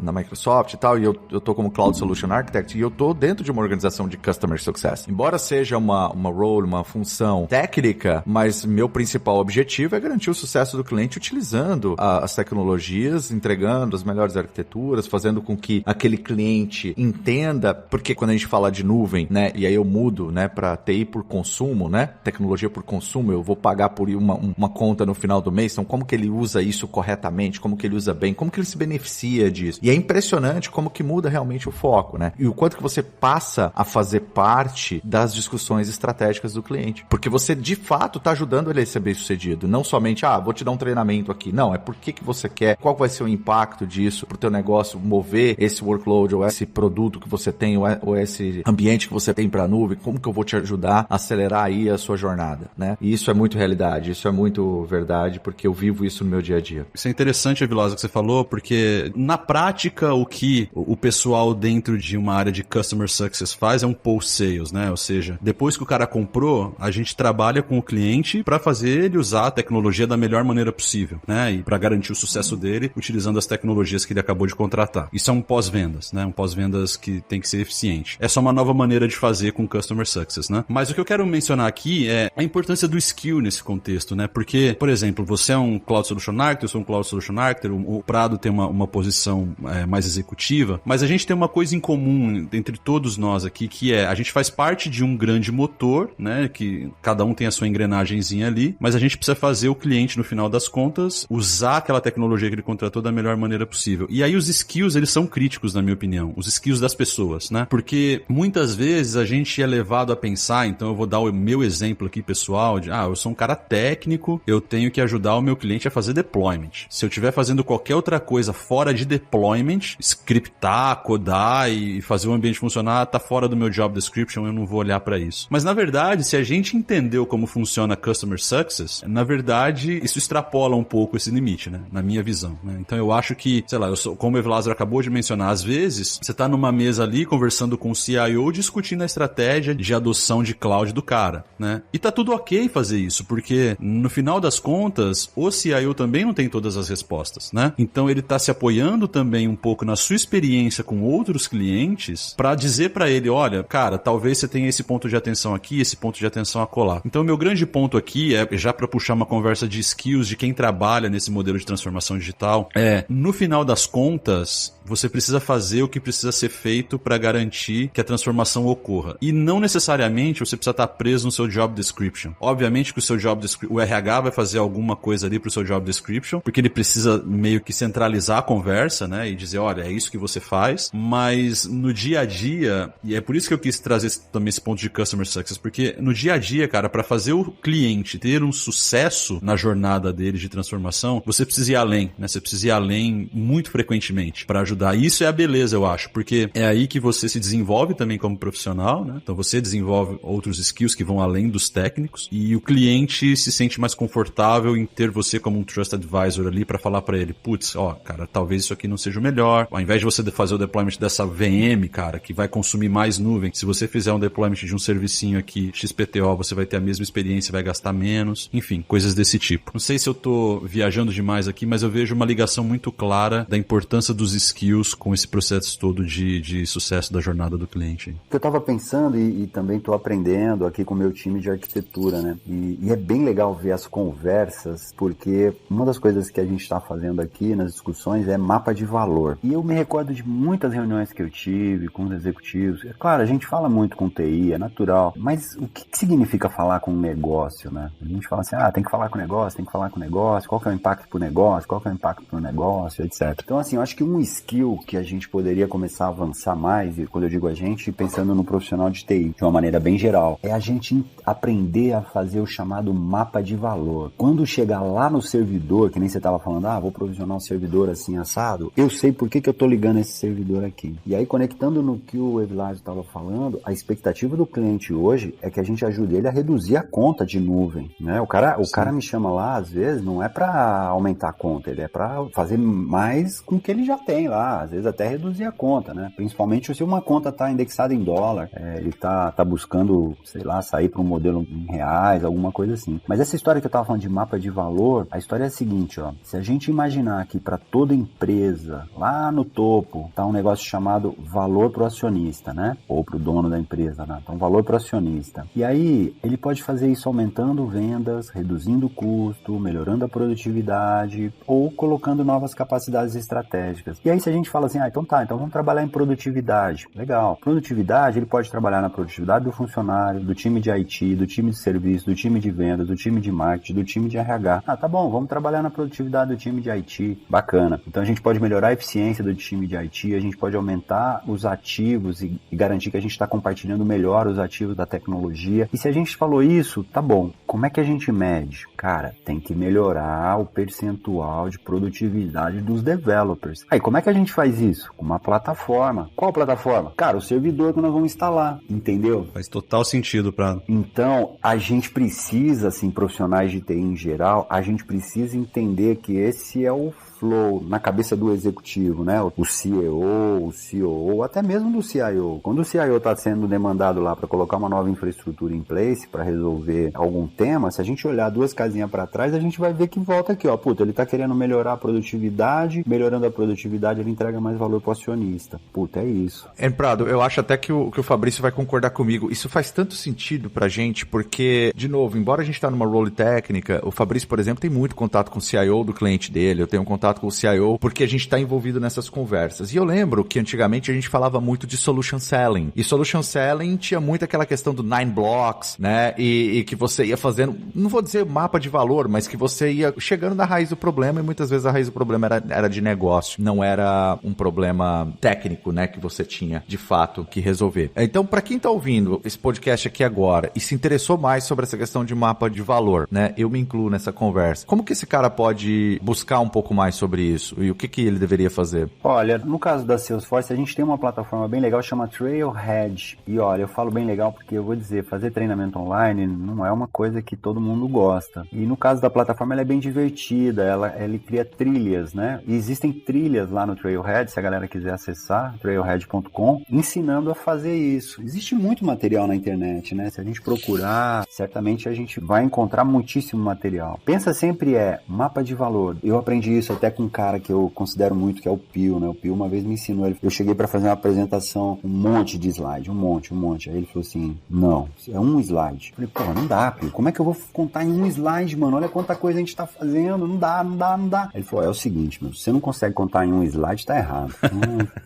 na Microsoft e tal, e eu tô como Cloud Solution Architect, e eu tô dentro de uma organização de Customer Success. Embora seja uma role, uma função técnica, mas meu principal objetivo é garantir o sucesso do cliente utilizando as tecnologias, entregando as melhores arquiteturas, fazendo com que aquele cliente entenda, porque quando a gente fala de nuvem, né, e aí eu mudo, né, para TI por consumo, né, tecnologia por consumo, eu vou pagar por uma conta no final do mês, então como que ele usa isso corretamente, como que ele usa bem, como que ele se beneficia disso. E é impressionante como que muda realmente o foco, né, e o quanto que você passa a fazer parte das discussões estratégicas do cliente, porque você de fato está ajudando ele a ser bem sucedido, não somente, vou te dar um treinamento aqui, não, é por que você quer, qual vai ser o impacto disso pro teu negócio, mover esse workload ou esse produto que você tem ou esse ambiente que você tem para a nuvem, como que eu vou te ajudar a acelerar aí a sua jornada, né? E isso é muito realidade, isso é muito verdade, porque eu vivo isso no meu dia a dia. Isso é interessante, Vilosa, que você falou, porque na prática o que o pessoal dentro de uma área de Customer Success faz é um post-sales, né? Ou seja, depois que o cara comprou, a gente trabalha com o cliente para fazer ele usar a tecnologia da melhor maneira possível, né? E para garantir o sucesso dele, utilizando as tecnologias que ele acabou de contratar. Isso é um pós-vendas, né? Um pós-vendas que tem que ser eficiente. É só uma nova maneira de fazer com Customer Success, né? Mas o que eu quero mencionar aqui é a importância do skill nesse contexto, né? Porque, por exemplo, você é um Cloud Solution Architect, eu sou um Cloud Solution Architect, o Prado tem uma posição mais executiva, mas a gente tem uma coisa em comum entre todos nós aqui, que é, a gente faz parte de um grande motor, né? Que cada um tem a sua engrenagenzinha ali, mas a gente precisa fazer o cliente, no final das contas, usar aquela tecnologia que ele contratou da melhor maneira possível. E aí os skills, eles são críticos, na minha opinião. Os skills das pessoas, né? né? Porque muitas vezes a gente é levado a pensar, então eu vou dar o meu exemplo aqui, pessoal, de, eu sou um cara técnico, eu tenho que ajudar o meu cliente a fazer deployment. Se eu estiver fazendo qualquer outra coisa fora de deployment, scriptar, codar e fazer o ambiente funcionar, tá fora do meu job description, eu não vou olhar para isso. Mas na verdade, se a gente entendeu como funciona Customer Success, na verdade, isso extrapola um pouco esse limite, né? Na minha visão, né? Então eu acho que, sei lá, como o Evlázaro acabou de mencionar, às vezes, você tá numa mesa ali conversando com o CIO, discutindo a estratégia de adoção de cloud do cara, né? E tá tudo ok fazer isso, porque no final das contas, o CIO também não tem todas as respostas, né? Então ele tá se apoiando também um pouco na sua experiência com outros clientes para dizer para ele, olha, cara, talvez você tenha esse ponto de atenção aqui, esse ponto de atenção acolá. Então o meu grande ponto aqui é, já para puxar uma conversa de skills de quem trabalha nesse modelo de transformação digital, no final das contas, você precisa fazer o que precisa ser feito para garantir que a transformação ocorra. E não necessariamente você precisa estar preso no seu job description. Obviamente que o seu job description, o RH vai fazer alguma coisa ali pro seu job description, porque ele precisa meio que centralizar a conversa, né? E dizer, olha, é isso que você faz. Mas no dia a dia, e é por isso que eu quis trazer também esse ponto de Customer Success, porque no dia a dia, cara, para fazer o cliente ter um sucesso na jornada dele de transformação, você precisa ir além, né? Você precisa ir além muito frequentemente para ajudar. Isso é a beleza, eu acho, porque é aí que você se desenvolve também como profissional, né? Então você desenvolve outros skills que vão além dos técnicos e o cliente se sente mais confortável em ter você como um trust advisor ali para falar para ele, putz, cara, talvez isso aqui não seja o melhor. Ao invés de você fazer o deployment dessa VM, cara, que vai consumir mais nuvem, se você fizer um deployment de um servicinho aqui, XPTO, você vai ter a mesma experiência, vai gastar menos. Enfim, coisas desse tipo. Não sei se eu tô viajando demais aqui, mas eu vejo uma ligação muito clara da importância dos skills com esse processo todo de sucesso da jornada do cliente. Eu estava pensando e também estou aprendendo aqui com o meu time de arquitetura, né? E é bem legal ver as conversas, porque uma das coisas que a gente está fazendo aqui nas discussões é mapa de valor. E eu me recordo de muitas reuniões que eu tive com os executivos. É claro, a gente fala muito com TI, é natural, mas o que significa falar com um negócio, né? A gente fala assim, tem que falar com o negócio, tem que falar com o negócio, qual que é o impacto pro negócio, qual que é o impacto pro negócio, etc. Então, assim, eu acho que um skill que a gente poderia começar a avançar mais, e quando eu digo a gente, pensando no profissional de TI, de uma maneira bem geral, é a gente aprender a fazer o chamado mapa de valor. Quando chegar lá no servidor, que nem você estava falando, vou provisionar um servidor assim assado, eu sei por que eu tô ligando esse servidor aqui. E aí, conectando no que o Evlázio estava falando, a expectativa do cliente hoje é que a gente ajude ele a reduzir a conta de nuvem, né? O cara me chama lá, às vezes, não é para aumentar a conta, ele é para fazer mais com o que ele já tem lá, às vezes até reduzir a conta, né? Principalmente se uma conta está indexada em dólar, ele tá buscando, sei lá, sair para um modelo em reais, alguma coisa assim. Mas essa história que eu estava falando de mapa de valor, a história é a seguinte, se a gente imaginar que para toda empresa, lá no topo, tá um negócio chamado valor pro acionista, né? Ou pro dono da empresa, né? Então, valor pro acionista. E aí, ele pode fazer isso aumentando vendas, reduzindo o custo, melhorando a produtividade ou colocando novas capacidades estratégicas. E aí, se a gente fala assim, então vamos trabalhar em produtividade. Legal. Produtividade, ele pode trabalhar na produtividade do funcionário, do time de IT, do time de serviço, do time de vendas, do time de marketing, do time de RH. Tá bom, vamos trabalhar na produtividade do time de IT. Bacana. Então, a gente pode melhorar a eficiência do time de IT, a gente pode aumentar os ativos e garantir que a gente está compartilhando melhor os ativos da tecnologia. E se a gente falou isso, tá bom. Como é que a gente mede? Cara, tem que melhorar o percentual de produtividade dos developers. Aí, como é que a gente faz isso? Com uma plataforma. Qual plataforma? Cara, o servidor que nós vamos instalar, entendeu? Faz total sentido para... Então, a gente precisa, assim, profissionais de TI em geral, a gente precisa entender que esse é o flow na cabeça do executivo, né? O CEO, o COO, até mesmo do CIO. Quando o CIO está sendo demandado lá para colocar uma nova infraestrutura em place para resolver algum tema, se a gente olhar duas casinhas para trás, a gente vai ver que volta aqui, ele está querendo melhorar a produtividade, melhorando a produtividade, ele entrega mais valor para o acionista. É isso. Prado, eu acho até que o Fabrício vai concordar comigo. Isso faz tanto sentido pra gente, porque, de novo, embora a gente tá numa role técnica, o Fabrício, por exemplo, tem muito contato com o CIO do cliente dele, eu tenho contato contato com o CIO, porque a gente está envolvido nessas conversas. E eu lembro que antigamente a gente falava muito de solution selling. E solution selling tinha muito aquela questão do 9 blocks, né? E que você ia fazendo, não vou dizer mapa de valor, mas que você ia chegando na raiz do problema, e muitas vezes a raiz do problema era de negócio, não era um problema técnico, né? Que você tinha, de fato, que resolver. Então, para quem tá ouvindo esse podcast aqui agora e se interessou mais sobre essa questão de mapa de valor, né? Eu me incluo nessa conversa. Como que esse cara pode buscar um pouco mais sobre isso? E o que ele deveria fazer? Olha, no caso da Salesforce, a gente tem uma plataforma bem legal, chama Trailhead. E olha, eu falo bem legal porque eu vou dizer, fazer treinamento online não é uma coisa que todo mundo gosta. E no caso da plataforma, ela é bem divertida, ele cria trilhas, né? E existem trilhas lá no Trailhead, se a galera quiser acessar, trailhead.com, ensinando a fazer isso. Existe muito material na internet, né? Se a gente procurar, certamente a gente vai encontrar muitíssimo material. Pensa sempre mapa de valor. Eu aprendi isso até com um cara que eu considero muito, que é o Pio, né? O Pio uma vez me ensinou, eu cheguei para fazer uma apresentação, um monte de slide, um monte. Aí ele falou assim, não, é um slide. Eu falei, pô, não dá, Pio, como é que eu vou contar em um slide, mano? Olha quanta coisa a gente tá fazendo, não dá. Ele falou, é o seguinte, meu, se você não consegue contar em um slide, tá errado.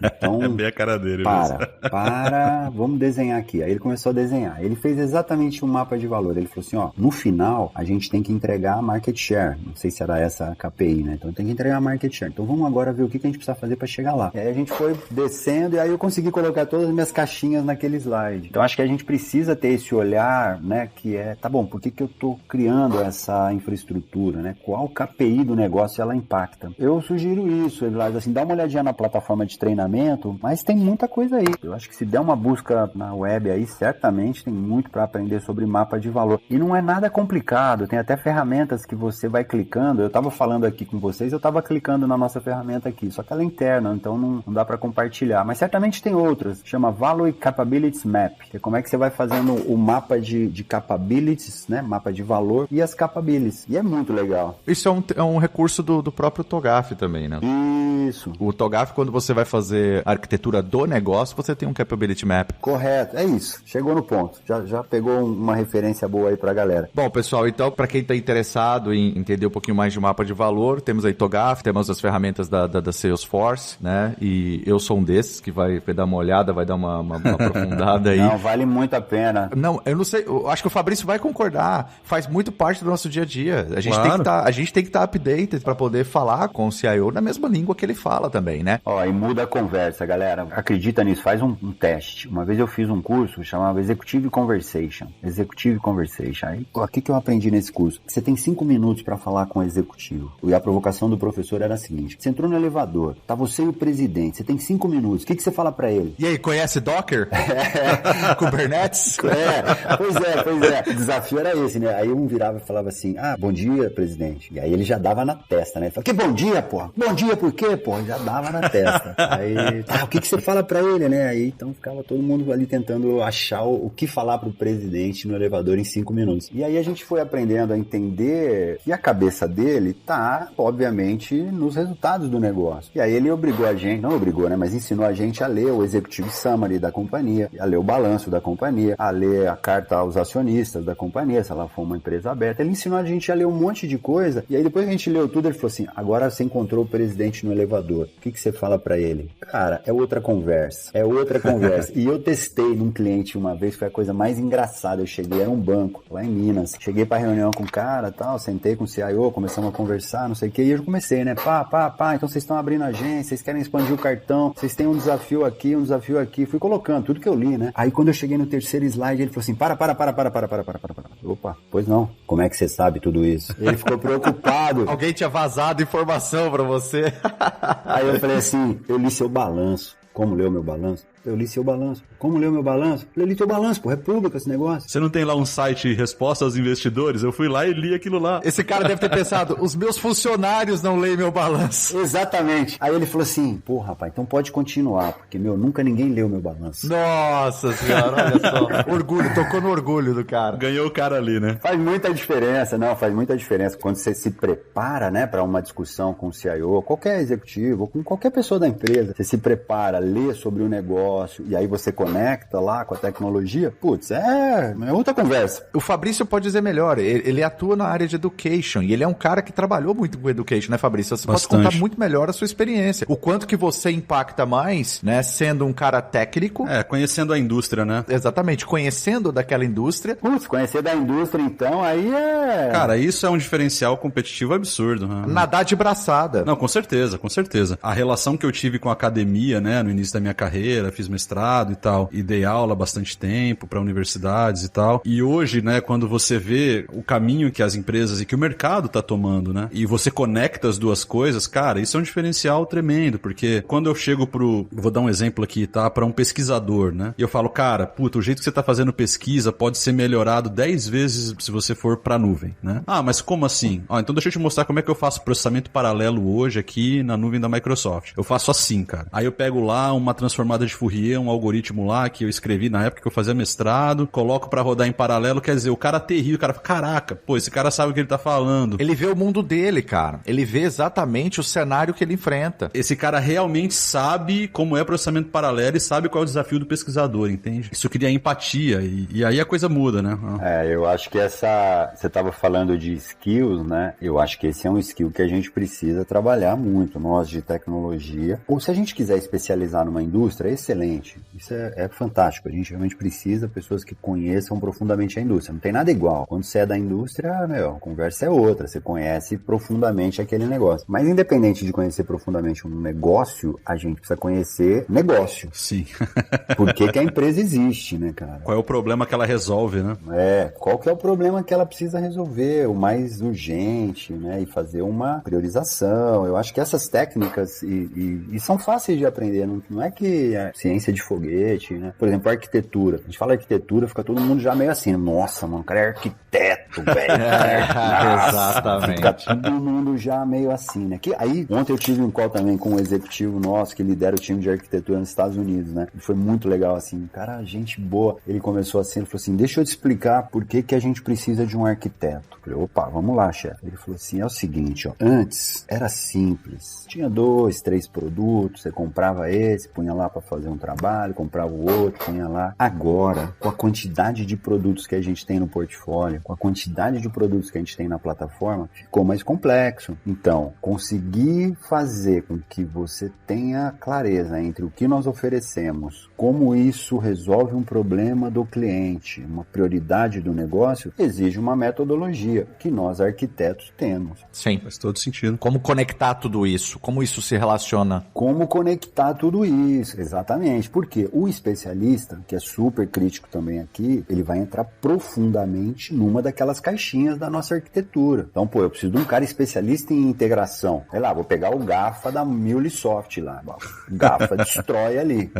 Então, é bem a cara dele. Vamos desenhar aqui. Aí ele começou a desenhar. Ele fez exatamente um mapa de valor. Ele falou assim, ó, no final, a gente tem que entregar a market share. Não sei se era essa a KPI, né? Então tem que entregar a market share. Então vamos agora ver o que a gente precisa fazer para chegar lá. E aí a gente foi descendo e aí eu consegui colocar todas as minhas caixinhas naquele slide. Então acho que a gente precisa ter esse olhar, né, que tá bom, por que eu tô criando essa infraestrutura, né? Qual KPI do negócio ela impacta? Eu sugiro isso, Eduardo, assim, dá uma olhadinha na plataforma de treinamento, mas tem muita coisa aí. Eu acho que se der uma busca na web aí, certamente tem muito para aprender sobre mapa de valor. E não é nada complicado, tem até ferramentas que você vai clicando. Eu tava falando aqui com vocês, eu tava clicando na nossa ferramenta aqui, só que ela é interna, então não dá para compartilhar. Mas certamente tem outras, chama Value Capabilities Map, que é como é que você vai fazendo o mapa de capabilities, né? Mapa de valor e as capabilities. E é muito legal. Isso é um recurso do próprio TOGAF também, né? Isso. O TOGAF, quando você vai fazer a arquitetura do negócio, você tem um Capability Map. Correto, é isso. Chegou no ponto. Já pegou uma referência boa aí pra galera. Bom, pessoal, então, para quem está interessado em entender um pouquinho mais de mapa de valor, temos aí TOGAF, temos as ferramentas da Salesforce, né? E eu sou um desses que vai dar uma olhada, vai dar uma aprofundada aí. Não, vale muito a pena. Não, eu não sei, eu acho que o Fabrício vai concordar. Faz muito parte do nosso dia a dia. A gente claro. tem que estar updated para poder falar com o CIO na mesma língua que ele fala também, né? Ó, e muda a conversa, galera. Acredita nisso, faz um teste. Uma vez eu fiz um curso que chamava Executive Conversation. Aí, o que eu aprendi nesse curso? Você tem 5 minutos para falar com o executivo. E a provocação do professor era a seguinte: você entrou no elevador, tá você e o presidente, você tem 5 minutos, o que você fala para ele? E aí, conhece Docker? Kubernetes? Pois é. O desafio era esse, né? Aí um virava e falava assim, bom dia, presidente. E aí ele já dava na testa, né? Ele falava, que bom dia, pô? Bom dia por quê, pô? Já dava na testa. Aí, o que você fala pra ele, né? Aí, então ficava todo mundo ali tentando achar o que falar pro presidente no elevador em 5 minutos. E aí a gente foi aprendendo a entender que a cabeça dele tá, obviamente, nos resultados do negócio. E aí ele obrigou a gente, não obrigou, né? Mas ensinou a gente a ler o Executive Summary da companhia, a ler o balanço da companhia, a ler a carta aos acionistas da companhia, se ela for uma empresa aberta. Ele ensinou a gente a ler um monte de coisa. E aí depois que a gente leu tudo, ele falou assim, agora você encontrou o presidente no elevador. O que você fala pra ele? Cara, é outra conversa. E eu testei num cliente uma vez, foi a coisa mais engraçada. Eu cheguei, era um banco, lá em Minas. Cheguei pra reunião com o cara, tal, sentei com o CIO, começamos a conversar, não sei o que, e eu comecei, né? Então vocês estão abrindo agência, vocês querem expandir o cartão, vocês têm um desafio aqui. Fui colocando tudo que eu li, né? Aí quando eu cheguei no terceiro slide, ele falou assim, para. Opa, pois não. Como é que você sabe tudo isso? Ele ficou preocupado. Alguém tinha vazado informação pra você. Aí eu falei assim, eu li seu balanço. Como leu meu balanço? Eu li seu balanço. Como leu meu balanço? Eu li teu balanço, pô, é público esse negócio. Você não tem lá um site resposta aos investidores? Eu fui lá e li aquilo lá. Esse cara deve ter pensado, os meus funcionários não leem meu balanço. Exatamente. Aí ele falou assim, pô, rapaz, então pode continuar, porque, nunca ninguém leu meu balanço. Nossa senhora, olha só. Orgulho, tocou no orgulho do cara. Ganhou o cara ali, né? Faz muita diferença quando você se prepara, né, para uma discussão com o CIO, qualquer executivo, com qualquer pessoa da empresa, você se prepara, lê sobre o negócio, negócio, e aí você conecta lá com a tecnologia, putz, é outra conversa. O Fabrício pode dizer melhor, ele atua na área de education, e ele é um cara que trabalhou muito com education, né, Fabrício? Você pode contar muito melhor a sua experiência. O quanto que você impacta mais, né, sendo um cara técnico. Conhecendo a indústria, né? Exatamente, conhecendo daquela indústria. Putz, conhecer da indústria, então, aí é... Cara, isso é um diferencial competitivo absurdo, né? Nadar de braçada. Não, com certeza, com certeza. A relação que eu tive com a academia, né, no início da minha carreira, fiz mestrado e tal, e dei aula há bastante tempo para universidades e tal. E hoje, né, quando você vê o caminho que as empresas e que o mercado tá tomando, né, e você conecta as duas coisas, cara, isso é um diferencial tremendo, porque quando eu chego vou dar um exemplo aqui, tá, para um pesquisador, né, e eu falo, cara, puta, o jeito que você tá fazendo pesquisa pode ser melhorado 10 vezes se você for pra nuvem, né? Ah, mas como assim? Então deixa eu te mostrar como é que eu faço processamento paralelo hoje aqui na nuvem da Microsoft. Eu faço assim, cara. Aí eu pego lá uma transformada de Fourier, um algoritmo lá que eu escrevi na época que eu fazia mestrado, coloco pra rodar em paralelo, quer dizer, o cara terrível, o cara fala, caraca, pô, esse cara sabe o que ele tá falando. Ele vê o mundo dele, cara. Ele vê exatamente o cenário que ele enfrenta. Esse cara realmente sabe como é processamento paralelo e sabe qual é o desafio do pesquisador, entende? Isso cria empatia e aí a coisa muda, né? Eu acho que você tava falando de skills, né? Eu acho que esse é um skill que a gente precisa trabalhar muito, nós de tecnologia. Ou se a gente quiser especializar numa indústria, é excelente. Isso é fantástico. A gente realmente precisa de pessoas que conheçam profundamente a indústria. Não tem nada igual. Quando você é da indústria, a conversa é outra. Você conhece profundamente aquele negócio. Mas independente de conhecer profundamente um negócio, a gente precisa conhecer negócio. Sim. Por que a empresa existe, né, cara? Qual é o problema que ela resolve, né? Qual que é o problema que ela precisa resolver, o mais urgente, né? E fazer uma priorização. Eu acho que essas técnicas e são fáceis de aprender, não é que é ciência de foguete, né? Por exemplo, arquitetura. A gente fala arquitetura, fica todo mundo já meio assim, nossa, mano, o cara é arquiteto, velho. Exatamente. Fica todo mundo já meio assim, né? Aí, ontem eu tive um call também com um executivo nosso que lidera o time de arquitetura nos Estados Unidos, né? E foi muito legal, assim, cara, gente boa. Ele começou assim, ele falou assim, deixa eu te explicar por que a gente precisa de um arquiteto. Eu falei, opa, vamos lá, chefe. Ele falou assim, é o seguinte, ó, antes era simples, tinha 2, 3 produtos, você comprava esse, punha lá para fazer um trabalho, comprava o outro, punha lá. Agora, com a quantidade de produtos que a gente tem no portfólio, com a quantidade de produtos que a gente tem na plataforma, ficou mais complexo. Então, conseguir fazer com que você tenha clareza entre o que nós oferecemos, como isso resolve um problema do cliente, uma prioridade do negócio, exige uma metodologia que nós arquitetos temos. Sim. Faz todo sentido. Como conectar tudo isso? Como isso se relaciona? Como conectar tudo isso, exatamente. Porque o especialista, que é super crítico também aqui, ele vai entrar profundamente numa daquelas caixinhas da nossa arquitetura. Então, eu preciso de um cara especialista em integração. Sei lá, vou pegar o GAFA da MuleSoft lá. O GAFA destrói ali.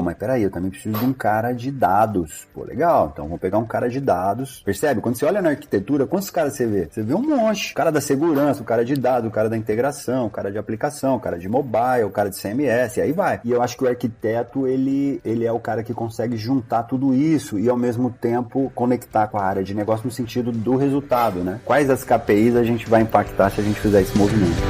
Mas peraí, eu também preciso de um cara de dados. Legal, então vou pegar um cara de dados. Percebe? Quando você olha na arquitetura, quantos caras você vê? Você vê um monte. O cara da segurança, o cara de dados, o cara da integração, o cara de aplicação, o cara de mobile, o cara de CMS, e aí vai. E eu acho que o arquiteto, ele é o cara que consegue juntar tudo isso e ao mesmo tempo conectar com a área de negócio no sentido do resultado, né? Quais as KPIs a gente vai impactar se a gente fizer esse movimento?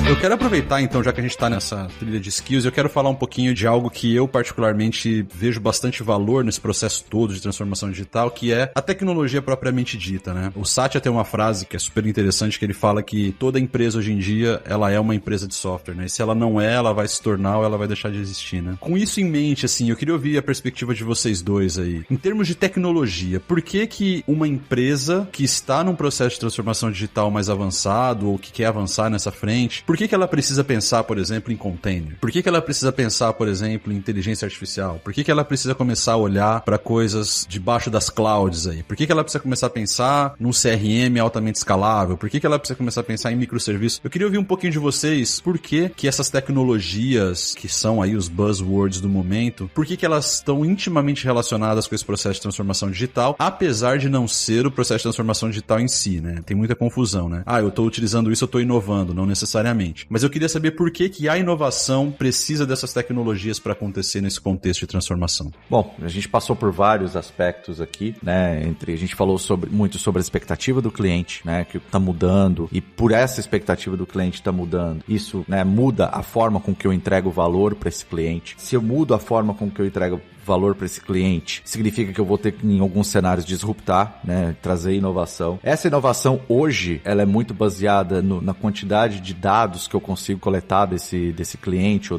Eu quero aproveitar, então, já que a gente está nessa trilha de skills, eu quero falar um pouquinho de algo que eu, particularmente, vejo bastante valor nesse processo todo de transformação digital, que é a tecnologia propriamente dita, né? O Satya tem uma frase que é super interessante, que ele fala que toda empresa hoje em dia, ela é uma empresa de software, né? E se ela não é, ela vai se tornar ou ela vai deixar de existir, né? Com isso em mente, assim, eu queria ouvir a perspectiva de vocês dois aí. Em termos de tecnologia, por que uma empresa que está num processo de transformação digital mais avançado ou que quer avançar nessa frente, por que ela precisa pensar, por exemplo, em container? Por que ela precisa pensar, por exemplo, em inteligência artificial? Por que ela precisa começar a olhar para coisas debaixo das clouds aí? Por que ela precisa começar a pensar num CRM altamente escalável? Por que ela precisa começar a pensar em microserviços? Eu queria ouvir um pouquinho de vocês, por que essas tecnologias, que são aí os buzzwords do momento, por que elas estão intimamente relacionadas com esse processo de transformação digital, apesar de não ser o processo de transformação digital em si, né? Tem muita confusão, né? Eu tô utilizando isso, eu tô inovando, não necessariamente. cliente. Mas eu queria saber por que a inovação precisa dessas tecnologias para acontecer nesse contexto de transformação. Bom, a gente passou por vários aspectos aqui, né? A gente falou muito sobre a expectativa do cliente, né? Que está mudando, e por essa expectativa do cliente está mudando, isso, né, muda a forma com que eu entrego valor para esse cliente. Se eu mudo a forma com que eu entrego valor para esse cliente, significa que eu vou ter que, em alguns cenários, disruptar, né, trazer inovação. Essa inovação hoje, ela é muito baseada na quantidade de dados que eu consigo coletar desse cliente, ou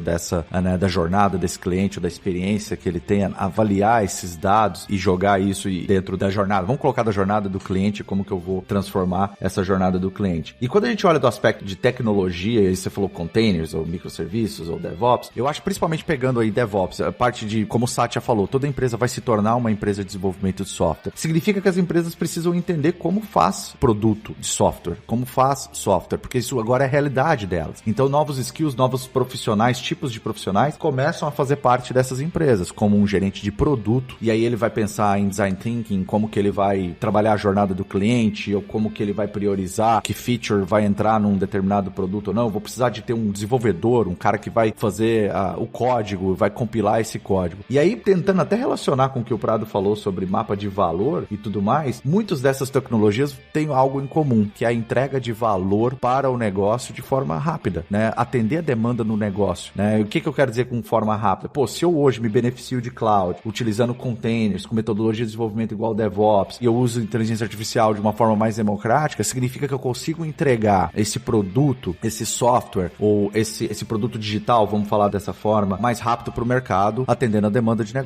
né, da jornada desse cliente, ou da experiência que ele tenha, avaliar esses dados e jogar isso dentro da jornada. Vamos colocar da jornada do cliente, como que eu vou transformar essa jornada do cliente. E quando a gente olha do aspecto de tecnologia, aí você falou containers, ou microserviços, ou DevOps, eu acho, principalmente pegando aí DevOps, a parte de, como o Satya falou, toda empresa vai se tornar uma empresa de desenvolvimento de software. Significa que as empresas precisam entender como faz produto de software, como faz software, porque isso agora é a realidade delas. Então, novos skills, novos profissionais, tipos de profissionais começam a fazer parte dessas empresas, como um gerente de produto, e aí ele vai pensar em design thinking, como que ele vai trabalhar a jornada do cliente, ou como que ele vai priorizar que feature vai entrar num determinado produto ou não. Eu vou precisar de ter um desenvolvedor, um cara que vai fazer o código, vai compilar esse código. E aí, tentando até relacionar com o que o Prado falou sobre mapa de valor e tudo mais, muitas dessas tecnologias têm algo em comum, que é a entrega de valor para o negócio de forma rápida, né? Atender a demanda no negócio, né? O que eu quero dizer com forma rápida? Pô, se eu hoje me beneficio de cloud, utilizando containers, com metodologia de desenvolvimento igual DevOps, e eu uso inteligência artificial de uma forma mais democrática, significa que eu consigo entregar esse produto, esse software, ou esse produto digital, vamos falar dessa forma, mais rápido para o mercado, atendendo a demanda de negócio.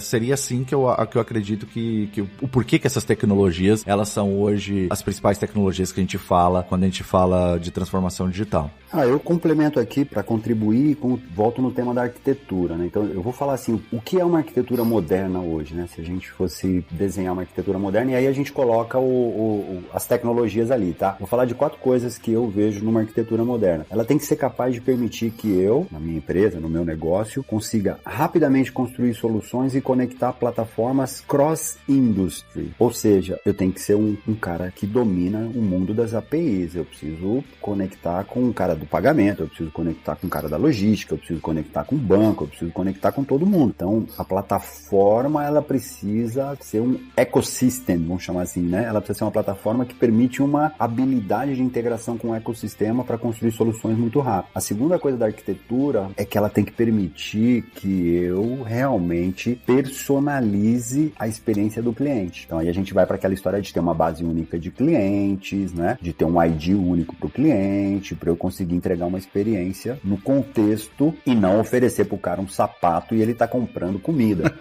Seria assim que eu acredito que o porquê que essas tecnologias, elas são hoje as principais tecnologias que a gente fala quando a gente fala de transformação digital. Eu complemento aqui para contribuir, volto no tema da arquitetura, né? Então eu vou falar assim, o que é uma arquitetura moderna hoje, né? Se a gente fosse desenhar uma arquitetura moderna, e aí a gente coloca as tecnologias ali, tá? Vou falar de 4 coisas que eu vejo numa arquitetura moderna. Ela tem que ser capaz de permitir que eu, na minha empresa, no meu negócio, consiga rapidamente construir soluções e conectar plataformas cross-industry. Ou seja, eu tenho que ser um cara que domina o mundo das APIs. Eu preciso conectar com o cara do pagamento, eu preciso conectar com o cara da logística, eu preciso conectar com o banco, eu preciso conectar com todo mundo. Então, a plataforma, ela precisa ser um ecosystem, vamos chamar assim, né? Ela precisa ser uma plataforma que permite uma habilidade de integração com o ecossistema para construir soluções muito rápido. A segunda coisa da arquitetura é que ela tem que permitir que eu realmente personalize a experiência do cliente. Então, aí a gente vai para aquela história de ter uma base única de clientes, né? De ter um ID único para o cliente, para eu conseguir entregar uma experiência no contexto e não oferecer pro cara um sapato e ele tá comprando comida.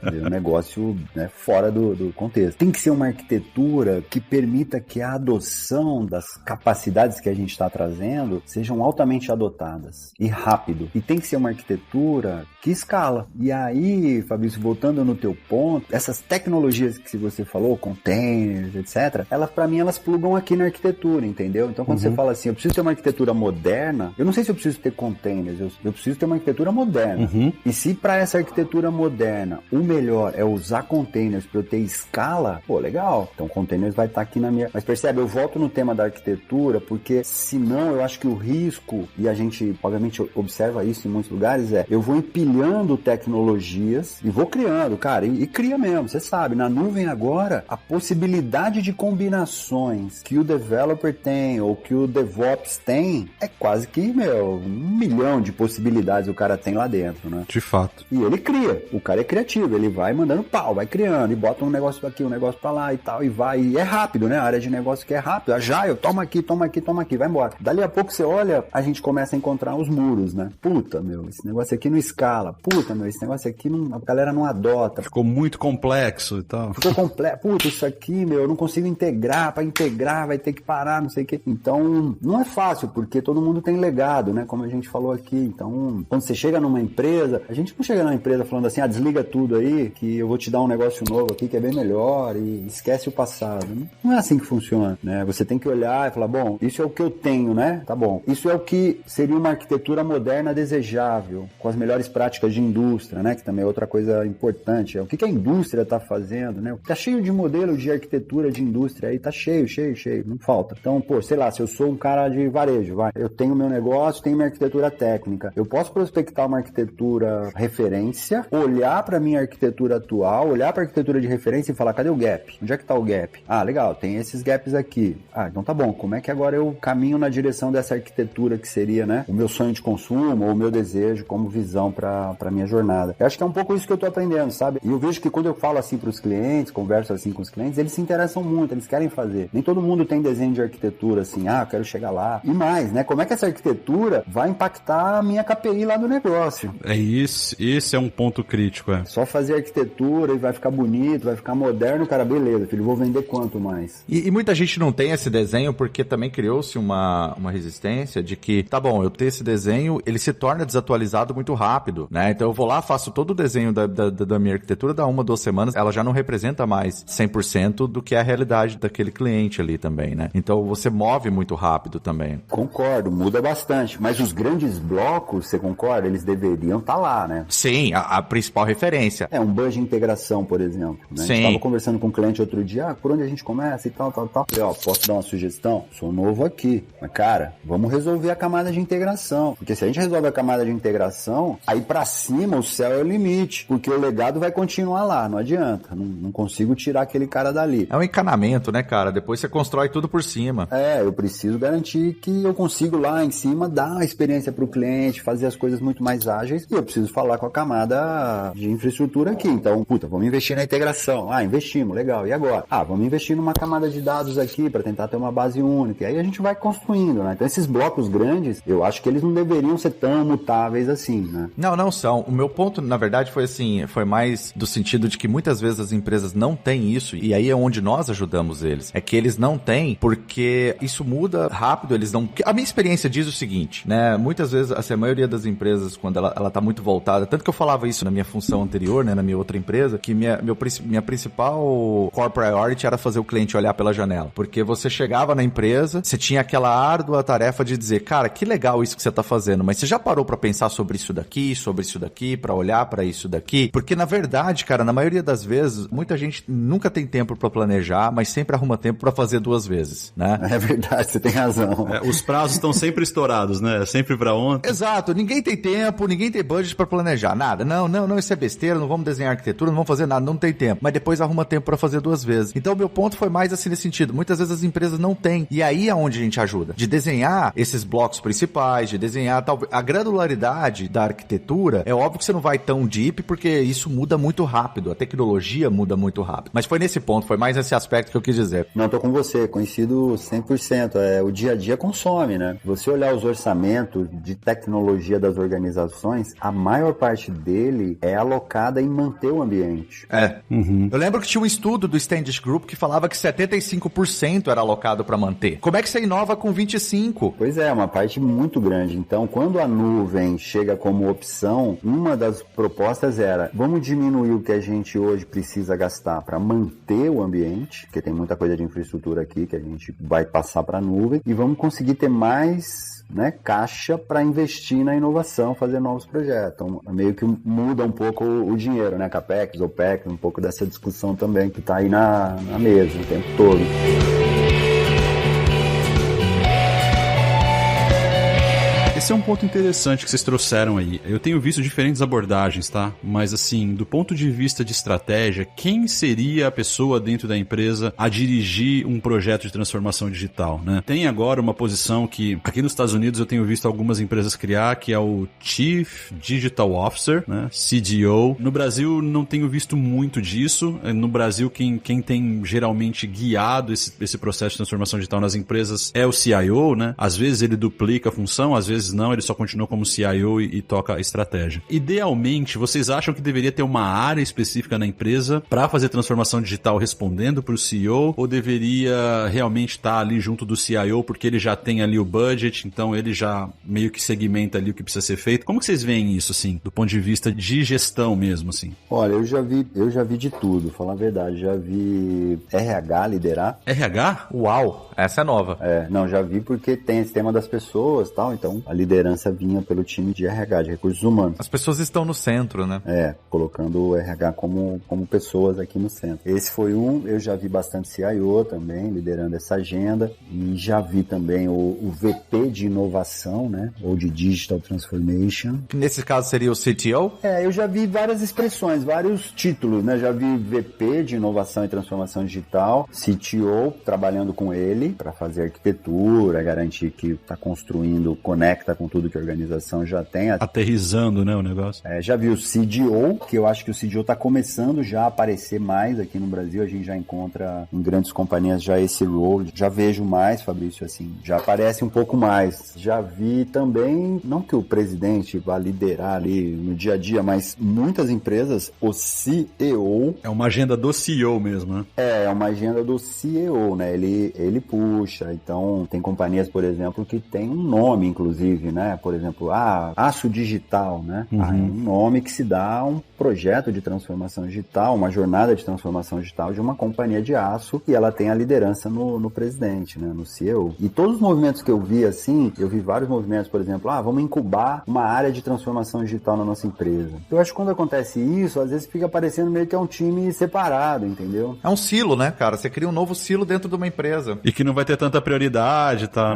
É um negócio, né, fora do contexto. Tem que ser uma arquitetura que permita que a adoção das capacidades que a gente está trazendo sejam altamente adotadas e rápido. E tem que ser uma arquitetura que escala. E aí, Fabrício, voltando no teu ponto, essas tecnologias que você falou, containers, etc., elas, para mim, elas plugam aqui na arquitetura, entendeu? Então, quando você fala assim, eu preciso ter uma arquitetura moderna, eu não sei se eu preciso ter containers, eu preciso ter uma arquitetura moderna. E se para essa arquitetura moderna o melhor é usar containers para eu ter escala, pô, legal. Então containers vai estar aqui na minha... Mas percebe, eu volto no tema da arquitetura, porque senão eu acho que o risco, e a gente obviamente observa isso em muitos lugares, eu vou empilhando tecnologias e vou criando, cara, e cria mesmo, você sabe, na nuvem agora, a possibilidade de combinações que o developer tem, ou que o DevOps tem, é quase que, 1 milhão de possibilidades o cara tem lá dentro, né? De fato. E ele cria, o cara é criativo, ele vai mandando pau, vai criando, e bota um negócio aqui, um negócio pra lá e tal, e vai, e é rápido, né? A área de negócio que é rápido, Agile, toma aqui, vai embora. Dali a pouco você olha, a gente começa a encontrar os muros, né? Puta, esse negócio aqui não escala, esse negócio aqui a galera não adota. Ficou muito complexo e tal. Ficou complexo, isso aqui, eu não consigo integrar, pra integrar vai ter que parar, não sei o quê. Então, não é fácil, porque todo mundo tem legado, né? Como a gente falou aqui. Então, quando você chega numa empresa, a gente não chega numa empresa falando assim, desliga tudo aí, que eu vou te dar um negócio novo aqui que é bem melhor e esquece o passado. Não é assim que funciona, né? Você tem que olhar e falar, bom, isso é o que eu tenho, né? Tá bom. Isso é o que seria uma arquitetura moderna desejável, com as melhores práticas de indústria, né? que também é outra coisa importante. O que a indústria está fazendo, né? Tá cheio de modelo de arquitetura de indústria aí, tá cheio, não falta. Então, pô, sei lá, se eu sou um cara de varejo, eu tenho meu negócio, tenho minha arquitetura técnica, eu posso prospectar uma arquitetura referência, olhar para minha arquitetura atual, olhar para a arquitetura de referência e falar, cadê o gap? Onde é que tá o gap? Ah, legal, tem esses gaps aqui. Ah, então tá bom, como é que agora eu caminho na direção dessa arquitetura que seria, né, o meu sonho de consumo ou o meu desejo como visão para minha jornada? Eu acho que é um pouco isso que eu tô aprendendo, sabe? E eu vejo que quando eu falo assim pros clientes, converso assim com os clientes, eles se interessam muito, eles querem fazer. Nem todo mundo tem desenho de arquitetura assim, eu quero chegar lá. E mais, né, como é que essa arquitetura vai impactar a minha KPI lá do negócio? É isso, esse é um ponto crítico, Só fazer arquitetura e vai ficar bonito, vai ficar moderno, cara, beleza, filho, vou vender quanto mais? E muita gente não tem esse desenho porque também criou-se uma resistência de que, tá bom, eu ter esse desenho, ele se torna desatualizado muito rápido, né? Então eu vou lá, faço todo o desenho da minha arquitetura, dá 1, 2 semanas, ela já não representa mais 100% do que é a realidade daquele cliente ali também, né? Então você move muito rápido também. Concordo, muda bastante, mas os grandes blocos, você concorda? Eles deveriam estar lá, né? Sim, a principal referência. Um budget de integração, por exemplo, né? Sim. Estava conversando com um cliente outro dia, por onde a gente começa e tal. Falei, posso dar uma sugestão? Sou novo aqui, mas cara, vamos resolver a camada de integração, porque se a gente resolve a camada de integração, aí pra cima o céu é o limite, porque o legado vai continuar lá, não adianta, não consigo tirar aquele cara dali. É um encanamento, né, cara? Depois você constrói tudo por cima. Eu preciso garantir que eu consigo lá em cima dar a experiência pro cliente, fazer as coisas muito mais ágeis, e eu preciso falar com a camada de infraestrutura aqui. Então, vamos investir na integração. Investimos, legal. E agora? Vamos investir numa camada de dados aqui para tentar ter uma base única. E aí a gente vai construindo, né? Então, esses blocos grandes, eu acho que eles não deveriam ser tão mutáveis assim, né? Não são. O meu ponto, na verdade, foi assim, foi mais do sentido de que muitas vezes as empresas não têm isso, e aí é onde nós ajudamos eles. É que eles não têm, porque isso muda rápido, eles não... A minha experiência diz o seguinte, né? Muitas vezes, assim, a maioria das empresas, quando ela tá muito voltada, tanto que eu falava isso na minha função anterior, né, na minha outra empresa, que minha principal core priority era fazer o cliente olhar pela janela. Porque você chegava na empresa, você tinha aquela árdua tarefa de dizer, cara, que legal isso que você tá fazendo, mas você já parou pra pensar sobre isso daqui, pra olhar pra isso daqui? Porque, na verdade, cara, na maioria das vezes, muita gente nunca tem tempo pra planejar, mas sempre arruma tempo pra fazer 2 vezes, né? É verdade, você tem razão. Os prazos estão sempre estourados, né? Sempre pra ontem. Exato, ninguém tem tempo, ninguém tem budget pra planejar, nada. Não, isso é besteira, não vamos desenhar arquitetura, não vamos fazer nada, não tem tempo. Mas depois arruma tempo pra fazer 2 vezes. Então, meu ponto foi mais assim nesse sentido. Muitas vezes as empresas não têm. E aí é onde a gente ajuda. De desenhar esses blocos principais, de desenhar talvez a granularidade da arquitetura. É óbvio que você não vai tão deep, porque isso muda muito rápido. A tecnologia muda muito rápido. Mas foi nesse ponto, foi mais nesse aspecto que eu quis dizer. Não, tô com você, coincido 100%. O dia a dia consome, né? Se você olhar os orçamentos de tecnologia das organizações, a maior parte dele é alocada em manter o ambiente. Eu lembro que tinha um estudo do Standish Group que falava que 75% era alocado para manter. Como é que você inova com 25%? Pois é, uma parte muito grande. Então, quando a nuvem chega como opção, uma das propostas era, vamos diminuir o que a gente hoje precisa gastar para manter o ambiente, porque tem muita coisa de infraestrutura aqui que a gente vai passar para a nuvem, e vamos conseguir ter mais caixa para investir na inovação, fazer novos projetos. Então, meio que muda um pouco o dinheiro, né? CAPEX, OPEX, um pouco dessa discussão também que está aí na mesa o tempo todo. Esse é um ponto interessante que vocês trouxeram aí. Eu tenho visto diferentes abordagens, tá? Mas assim, do ponto de vista de estratégia, quem seria a pessoa dentro da empresa a dirigir um projeto de transformação digital, né? Tem agora uma posição que, aqui nos Estados Unidos, eu tenho visto algumas empresas criar, que é o Chief Digital Officer, né? CDO. No Brasil, não tenho visto muito disso. No Brasil, quem tem geralmente guiado esse processo de transformação digital nas empresas é o CIO, né? Às vezes ele duplica a função, às vezes não, ele só continua como CIO e toca a estratégia. Idealmente, vocês acham que deveria ter uma área específica na empresa para fazer transformação digital respondendo para o CEO, ou deveria realmente estar ali junto do CIO porque ele já tem ali o budget, então ele já meio que segmenta ali o que precisa ser feito? Como que vocês veem isso, assim, do ponto de vista de gestão mesmo, assim? Olha, eu já vi de tudo, falar a verdade. Já vi RH liderar. RH? Uau, essa é nova. Não, já vi porque tem esse tema das pessoas e tal, então ali liderança vinha pelo time de RH, de recursos humanos. As pessoas estão no centro, né? Colocando o RH como pessoas aqui no centro. Esse foi eu já vi bastante CIO também, liderando essa agenda, e já vi também o VP de inovação, né? Ou de Digital Transformation. Nesse caso seria o CTO? Eu já vi várias expressões, vários títulos, né? Já vi VP de inovação e transformação digital, CTO, trabalhando com ele para fazer arquitetura, garantir que está construindo, conecta com tudo que a organização já tem. Aterrizando, né, o negócio. Já vi o CDO, que eu acho que o CDO está começando já a aparecer mais aqui no Brasil, a gente já encontra em grandes companhias já esse role, já vejo mais, Fabrício, assim, já aparece um pouco mais. Já vi também, não que o presidente vá liderar ali no dia a dia, mas muitas empresas, o CEO... É uma agenda do CEO mesmo, né? É uma agenda do CEO, né? Ele puxa, então tem companhias, por exemplo, que tem um nome, inclusive, né? Por exemplo, Aço Digital, né? É um nome que se dá a um projeto de transformação digital, uma jornada de transformação digital de uma companhia de aço, e ela tem a liderança no presidente, né? No CEO. E todos os movimentos que eu vi, assim, eu vi vários movimentos, por exemplo, vamos incubar uma área de transformação digital na nossa empresa. Eu acho que quando acontece isso, às vezes fica parecendo meio que é um time separado, entendeu? É um silo, né, cara? Você cria um novo silo dentro de uma empresa. E que não vai ter tanta prioridade, tá?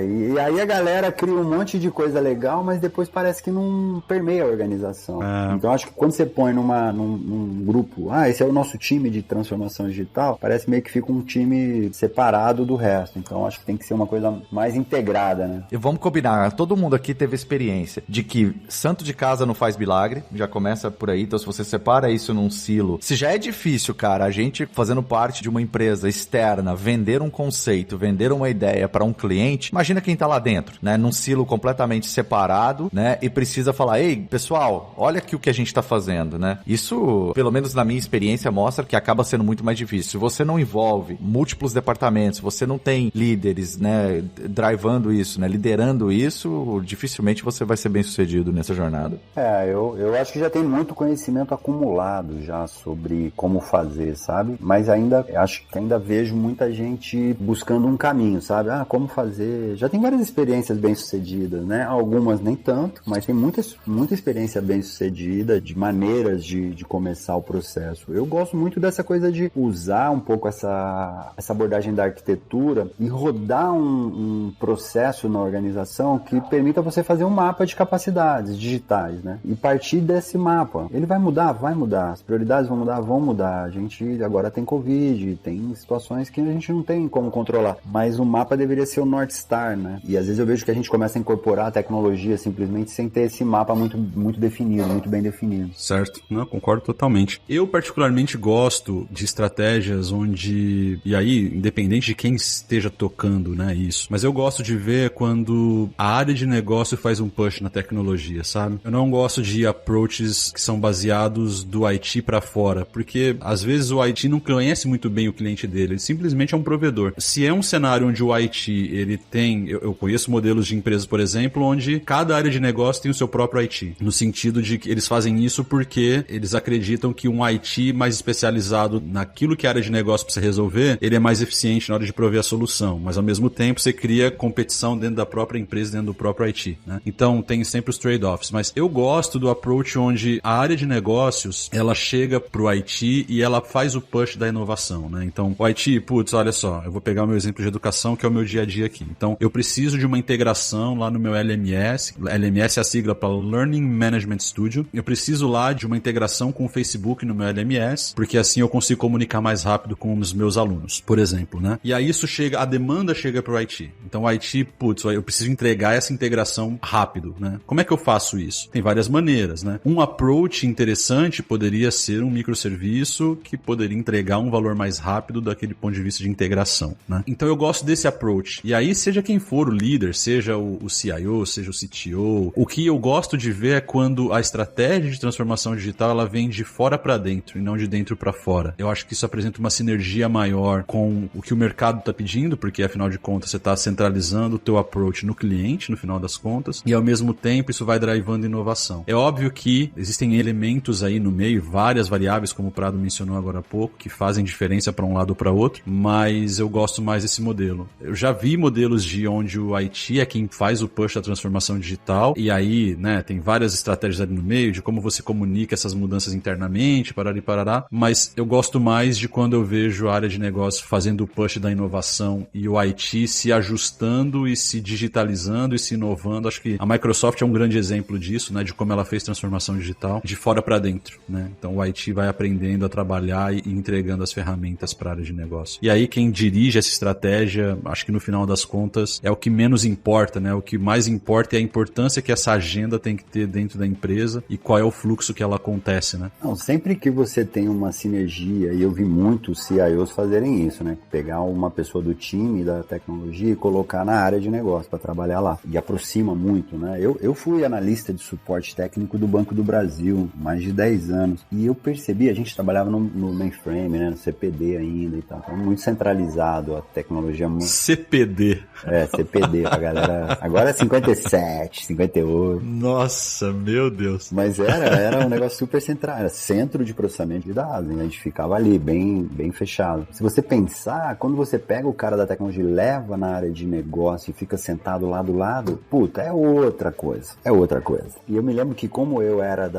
E aí a galera cria um monte de coisa legal, mas depois parece que não permeia a organização. Então acho que quando você põe num grupo, esse é o nosso time de transformação digital, parece meio que fica um time separado do resto. Então acho que tem que ser uma coisa mais integrada, né? E vamos combinar, todo mundo aqui teve experiência de que santo de casa não faz milagre, já começa por aí, então se você separa isso num silo, se já é difícil, cara, a gente fazendo parte de uma empresa externa, vender um conceito, vender uma ideia para um cliente, imagina quem tá lá dentro, né, num silo completamente separado, né, e precisa falar, ei, pessoal, olha aqui o que a gente tá fazendo, né, isso, pelo menos na minha experiência, mostra que acaba sendo muito mais difícil. Se você não envolve múltiplos departamentos, você não tem líderes, né, drivando isso, né, liderando isso, dificilmente você vai ser bem sucedido nessa jornada. Eu acho que já tem muito conhecimento acumulado já sobre como fazer, sabe? Mas acho que ainda vejo muita gente buscando um caminho, sabe? Como fazer? Já tem várias experiências bem-sucedidas, né? Algumas nem tanto, mas tem muita experiência bem-sucedida de maneiras de começar o processo. Eu gosto muito dessa coisa de usar um pouco essa abordagem da arquitetura e rodar um processo na organização que permita você fazer um mapa de capacidades digitais, né? E partir desse mapa. Ele vai mudar? Vai mudar. As prioridades vão mudar? Vão mudar. A gente agora tem Covid, tem situações que a gente não tem como controlar. Mas o mapa deveria ser o North Star, né? E às vezes eu vejo que a gente começa a incorporar a tecnologia simplesmente sem ter esse mapa muito, muito definido, muito bem definido. Certo. Não, concordo totalmente. Eu particularmente gosto de estratégias onde, e aí, independente de quem esteja tocando, né, isso, mas eu gosto de ver quando a área de negócio faz um push na tecnologia, sabe? Eu não gosto de approaches que são baseados do IT pra fora, porque às vezes o IT não conhece muito bem o cliente dele, ele simplesmente é um provedor. Se é um cenário onde o IT, ele tem, eu conheço modelos de empresas, por exemplo, onde cada área de negócio tem o seu próprio IT, no sentido de que eles fazem isso porque eles acreditam que um IT mais especializado naquilo que a área de negócio precisa resolver, ele é mais eficiente na hora de prover a solução, mas ao mesmo tempo você cria competição dentro da própria empresa, dentro do próprio IT, né? Então tem sempre os trade-offs, mas eu gosto do approach onde a área de negócios, ela chega pro IT e ela faz o push da inovação, né? Então o IT, olha só, eu vou pegar o meu exemplo de educação, que é o meu dia a dia aqui. Então eu preciso de uma integração lá no meu LMS, LMS é a sigla para Learning Management Studio, eu preciso lá de uma integração com o Facebook no meu LMS, porque assim eu consigo comunicar mais rápido com os meus alunos, por exemplo, né? E aí isso chega, a demanda chega pro IT. Então o IT, eu preciso entregar essa integração rápido, né? Como é que eu faço isso? Tem várias maneiras, né? Um approach interessante poderia ser um microserviço que poderia entregar um valor mais rápido daquele ponto de vista de integração, né? Então eu gosto desse approach. E aí, seja quem for o líder, seja o CIO, seja o CTO, o que eu gosto de ver é quando a estratégia de transformação digital, ela vem de fora para dentro e não de dentro para fora. Eu acho que isso apresenta uma sinergia maior com o que o mercado está pedindo, porque afinal de contas você está centralizando o teu approach no cliente, no final das contas, e ao mesmo tempo isso vai drivando inovação. É óbvio que existem elementos aí no meio, várias variáveis, como o Prado mencionou agora há pouco, que fazem diferença para um lado ou para outro, mas eu gosto mais desse modelo. Eu já vi modelos de onde o IT é quem faz faz o push da transformação digital, e aí, né, tem várias estratégias ali no meio de como você comunica essas mudanças internamente, parará, mas eu gosto mais de quando eu vejo a área de negócio fazendo o push da inovação e o IT se ajustando e se digitalizando e se inovando. Acho que a Microsoft é um grande exemplo disso, né, de como ela fez transformação digital de fora para dentro, né? Então o IT vai aprendendo a trabalhar e entregando as ferramentas para a área de negócio. E aí quem dirige essa estratégia, acho que no final das contas é o que menos importa, né? O que mais importa é a importância que essa agenda tem que ter dentro da empresa e qual é o fluxo que ela acontece, né? Não, sempre que você tem uma sinergia, e eu vi muitos CIOs fazerem isso, né? Pegar uma pessoa do time da tecnologia e colocar na área de negócio para trabalhar lá. E aproxima muito, né? Eu fui analista de suporte técnico do Banco do Brasil, mais de 10 anos. E eu percebi, a gente trabalhava no mainframe, né? No CPD ainda e tal. Então, muito centralizado, a tecnologia muito... CPD. CPD, a galera... Agora é 57, 58. Nossa, meu Deus. Mas era um negócio super central, era centro de processamento de dados, né? A gente ficava ali, bem fechado. Se você pensar, quando você pega o cara da tecnologia e leva na área de negócio e fica sentado lá do lado, puta, é outra coisa. E eu me lembro que como eu era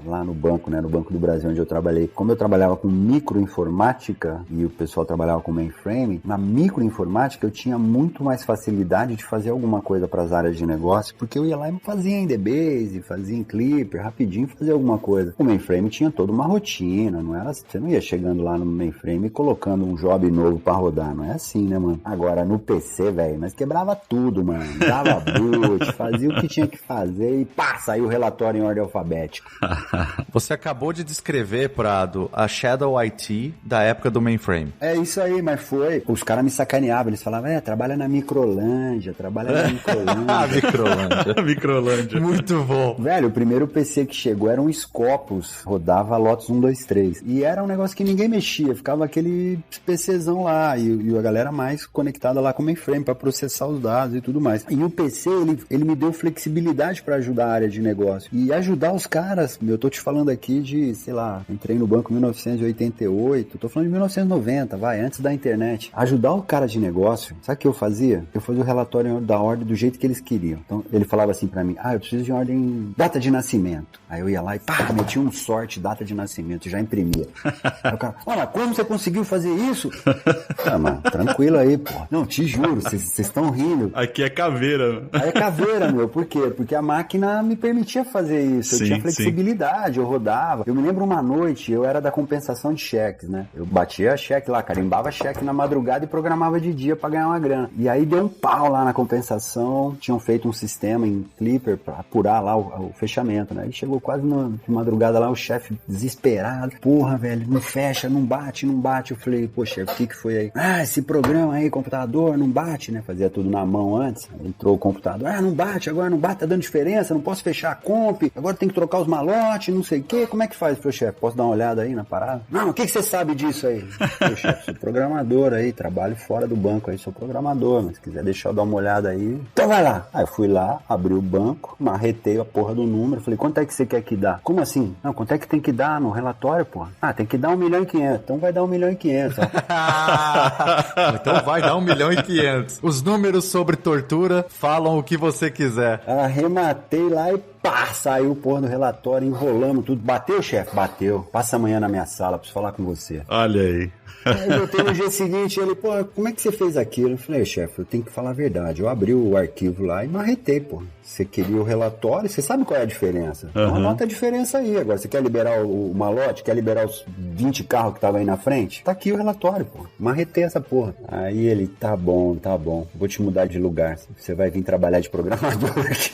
lá no banco, né? No Banco do Brasil, onde eu trabalhei, como eu trabalhava com microinformática e o pessoal trabalhava com mainframe, na microinformática eu tinha muito mais facilidade de fazer alguma coisa para as áreas de negócio, porque eu ia lá e fazia em DBase, fazia em Clipper, rapidinho fazia alguma coisa. O mainframe tinha toda uma rotina, não era, você não ia chegando lá no mainframe e colocando um job novo para rodar, não é assim, né, mano? Agora no PC, velho, nós quebrava tudo, mano, dava boot, fazia o que tinha que fazer e pá, saiu o relatório em ordem alfabética. Você acabou de descrever, Prado, a Shadow IT da época do mainframe. É isso aí, mas foi. Os caras me sacaneavam, eles falavam, trabalha na Microlândia. Microlândia. Muito bom. Velho, o primeiro PC que chegou era um Scopus, rodava Lotus 123. E era um negócio que ninguém mexia, ficava aquele PCzão lá, e a galera mais conectada lá com o mainframe pra processar os dados e tudo mais. E o PC, ele me deu flexibilidade pra ajudar a área de negócio. E ajudar os caras, eu tô te falando aqui de, sei lá, entrei no banco em 1988, tô falando de 1990, antes da internet. Ajudar o cara de negócio, sabe o que eu fazia? Eu fazia o relatório da ordem do jeito que eles queriam. Então, ele falava assim pra mim, eu preciso de ordem, data de nascimento. Aí eu ia lá e metia um sorte, data de nascimento, já imprimia. Aí o cara, mas como você conseguiu fazer isso? Mano, tranquilo aí, pô. Não, te juro, vocês estão rindo. Aqui é caveira. Aí é caveira, meu. Por quê? Porque a máquina me permitia fazer isso. Eu tinha flexibilidade, eu rodava. Eu me lembro uma noite, eu era da compensação de cheques, né? Eu batia cheque lá, carimbava cheque na madrugada e programava de dia pra ganhar uma grana. E aí deu um pau lá na compensação, tinham feito um sistema em Clipper pra apurar lá o fechamento, né? E chegou quase de madrugada lá, o chefe desesperado. Porra, velho, não fecha, não bate. Eu falei, pô, chefe, o que foi aí? Esse programa aí, computador, não bate, né? Fazia tudo na mão antes. Entrou o computador, não bate, agora não bate, tá dando diferença, não posso fechar a comp, agora tem que trocar os malotes, não sei o quê. Como é que faz, pro chefe? Posso dar uma olhada aí na parada? Não, o que você sabe disso aí? Pô, chefe, sou programador aí, trabalho fora do banco aí, sou programador, mas se quiser deixar eu dar uma olhada aí, então vai lá. Aí eu fui lá, abri o banco, marretei a porra do número, falei, quanto é que você quer que dá? Como assim? Não, quanto é que tem que dar no relatório, porra? Tem que dar 1.500.000, então vai dar 1.500.000. Então vai dar 1.500.000. Os números sobre tortura falam o que você quiser. Arrematei lá e saiu porra no relatório, enrolamos tudo. Bateu, chefe? Bateu. Passa amanhã na minha sala, preciso falar com você. Olha aí. Aí eu voltei no dia seguinte, ele, como é que você fez aquilo? Eu falei, chefe, eu tenho que falar a verdade. Eu abri o arquivo lá e marretei, pô. Você queria o relatório, você sabe qual é a diferença. Então anota a diferença aí. Agora, você quer liberar o malote, quer liberar os 20 carros que estavam aí na frente? Tá aqui o relatório, pô. Marretei essa porra. Aí ele, tá bom. Vou te mudar de lugar. Você vai vir trabalhar de programador aqui.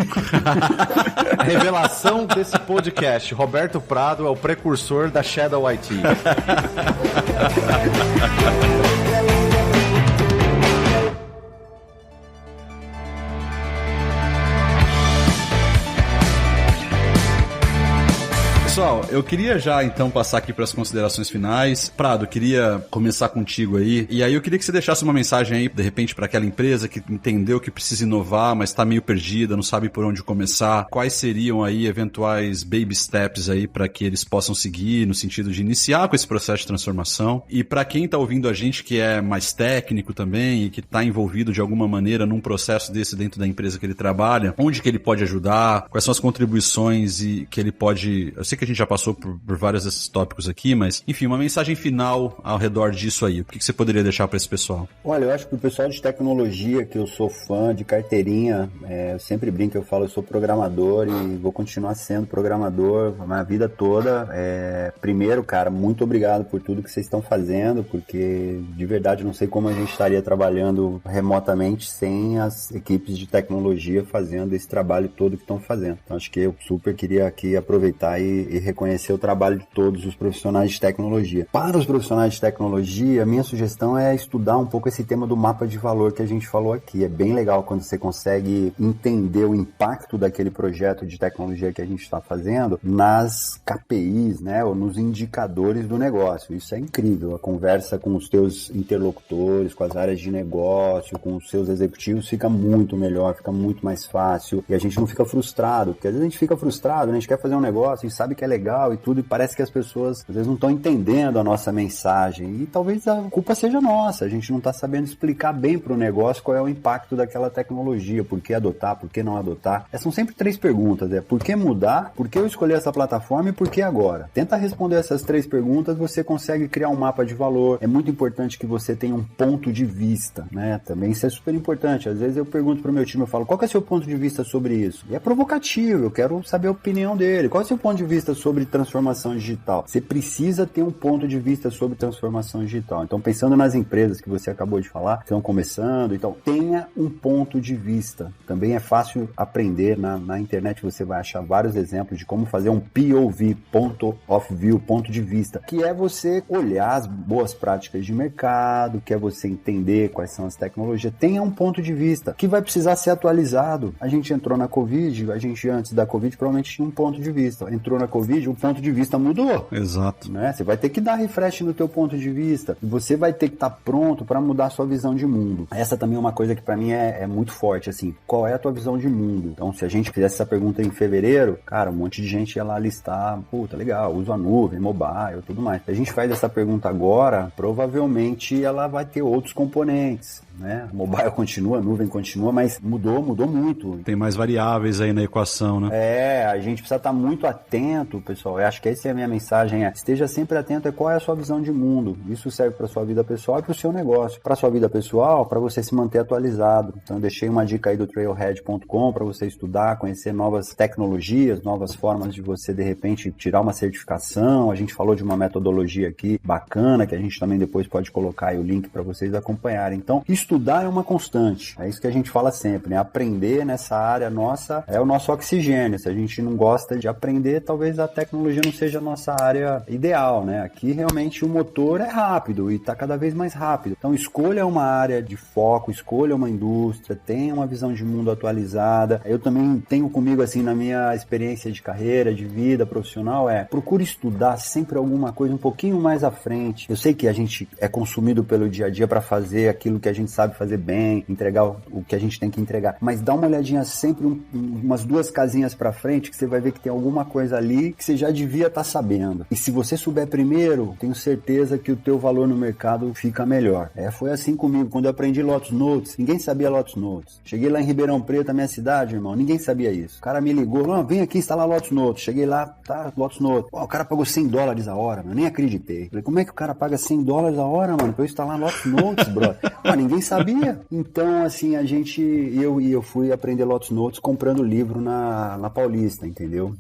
A revelação desse podcast, Roberto Prado é o precursor da Shadow IT. Pessoal, eu queria já então passar aqui para as considerações finais. Prado, queria começar contigo aí. E aí eu queria que você deixasse uma mensagem aí, de repente, para aquela empresa que entendeu que precisa inovar, mas está meio perdida, não sabe por onde começar. Quais seriam aí eventuais baby steps aí para que eles possam seguir no sentido de iniciar com esse processo de transformação? E para quem está ouvindo a gente que é mais técnico também e que está envolvido de alguma maneira num processo desse dentro da empresa que ele trabalha, onde que ele pode ajudar? Quais são as contribuições e que ele pode... Eu sei que a gente já passou por vários desses tópicos aqui, mas, enfim, uma mensagem final ao redor disso aí. O que você poderia deixar para esse pessoal? Olha, eu acho que o pessoal de tecnologia, que eu sou fã de carteirinha, eu sempre brinco, eu falo, eu sou programador e vou continuar sendo programador a minha vida toda. Primeiro, cara, muito obrigado por tudo que vocês estão fazendo, porque de verdade não sei como a gente estaria trabalhando remotamente sem as equipes de tecnologia fazendo esse trabalho todo que estão fazendo. Então acho que eu super queria aqui aproveitar e reconhecer o trabalho de todos os profissionais de tecnologia. Para os profissionais de tecnologia, a minha sugestão é estudar um pouco esse tema do mapa de valor que a gente falou aqui. É bem legal quando você consegue entender o impacto daquele projeto de tecnologia que a gente está fazendo nas KPIs, né, ou nos indicadores do negócio. Isso é incrível. A conversa com os teus interlocutores, com as áreas de negócio, com os seus executivos fica muito melhor, fica muito mais fácil e a gente não fica frustrado, porque às vezes a gente fica frustrado, né? A gente quer fazer um negócio, a gente sabe que é legal e tudo, e parece que as pessoas às vezes não estão entendendo a nossa mensagem e talvez a culpa seja nossa, a gente não está sabendo explicar bem para o negócio qual é o impacto daquela tecnologia, por que adotar, por que não adotar. Essas são sempre 3 perguntas, por que mudar, por que eu escolhi essa plataforma e por que agora? Tenta responder essas 3 perguntas, você consegue criar um mapa de valor. É muito importante que você tenha um ponto de vista, né? Também isso é super importante. Às vezes eu pergunto pro meu time, eu falo, qual que é o seu ponto de vista sobre isso? E é provocativo, eu quero saber a opinião dele. Qual é o seu ponto de vista sobre transformação digital? Você precisa ter um ponto de vista sobre transformação digital. Então, pensando nas empresas que você acabou de falar, que estão começando, então, tenha um ponto de vista. Também é fácil aprender, na internet você vai achar vários exemplos de como fazer um POV, ponto of view, ponto de vista, que é você olhar as boas práticas de mercado, que é você entender quais são as tecnologias. Tenha um ponto de vista que vai precisar ser atualizado. A gente entrou na Covid, a gente antes da Covid provavelmente tinha um ponto de vista. Entrou na Covid, o ponto de vista mudou. Exato. Né? Você vai ter que dar refresh no teu ponto de vista. E você vai ter que estar pronto para mudar a sua visão de mundo. Essa também é uma coisa que para mim é muito forte, assim. Qual é a tua visão de mundo? Então, se a gente fizesse essa pergunta em fevereiro, cara, um monte de gente ia lá listar, puta, legal, uso a nuvem, mobile, tudo mais. Se a gente faz essa pergunta agora, provavelmente ela vai ter outros componentes. Né? Mobile continua, a nuvem continua, mas mudou muito. Tem mais variáveis aí na equação, né? A gente precisa estar muito atento, pessoal. Eu acho que essa é a minha mensagem, esteja sempre atento a qual é a sua visão de mundo. Isso serve para sua vida pessoal e para o seu negócio. Para sua vida pessoal, para você se manter atualizado. Então eu deixei uma dica aí do trailhead.com para você estudar, conhecer novas tecnologias, novas formas de você, de repente, tirar uma certificação. A gente falou de uma metodologia aqui bacana, que a gente também depois pode colocar aí o link para vocês acompanharem. Então, estudar é uma constante, é isso que a gente fala sempre, né? Aprender nessa área nossa é o nosso oxigênio. Se a gente não gosta de aprender, talvez a tecnologia não seja a nossa área ideal, né? Aqui realmente o motor é rápido e está cada vez mais rápido. Então escolha uma área de foco, escolha uma indústria, tenha uma visão de mundo atualizada. Eu também tenho comigo, assim, na minha experiência de carreira, de vida profissional, procure estudar sempre alguma coisa um pouquinho mais à frente. Eu sei que a gente é consumido pelo dia a dia para fazer aquilo que a gente sabe fazer bem, entregar o que a gente tem que entregar, mas dá uma olhadinha sempre umas 2 casinhas pra frente que você vai ver que tem alguma coisa ali que você já devia estar sabendo. E se você souber primeiro, tenho certeza que o teu valor no mercado fica melhor. Foi assim comigo, quando eu aprendi Lotus Notes, ninguém sabia Lotus Notes. Cheguei lá em Ribeirão Preto, a minha cidade, irmão, ninguém sabia isso. O cara me ligou, vem aqui instalar Lotus Notes. Cheguei lá, tá, Lotus Notes. O cara pagou $100 a hora, mano, nem acreditei. Falei, como é que o cara paga $100 a hora, mano, pra eu instalar Lotus Notes, brother? Ninguém sabia. Então, assim, eu fui aprender Lotus Notes comprando livro na Paulista, entendeu?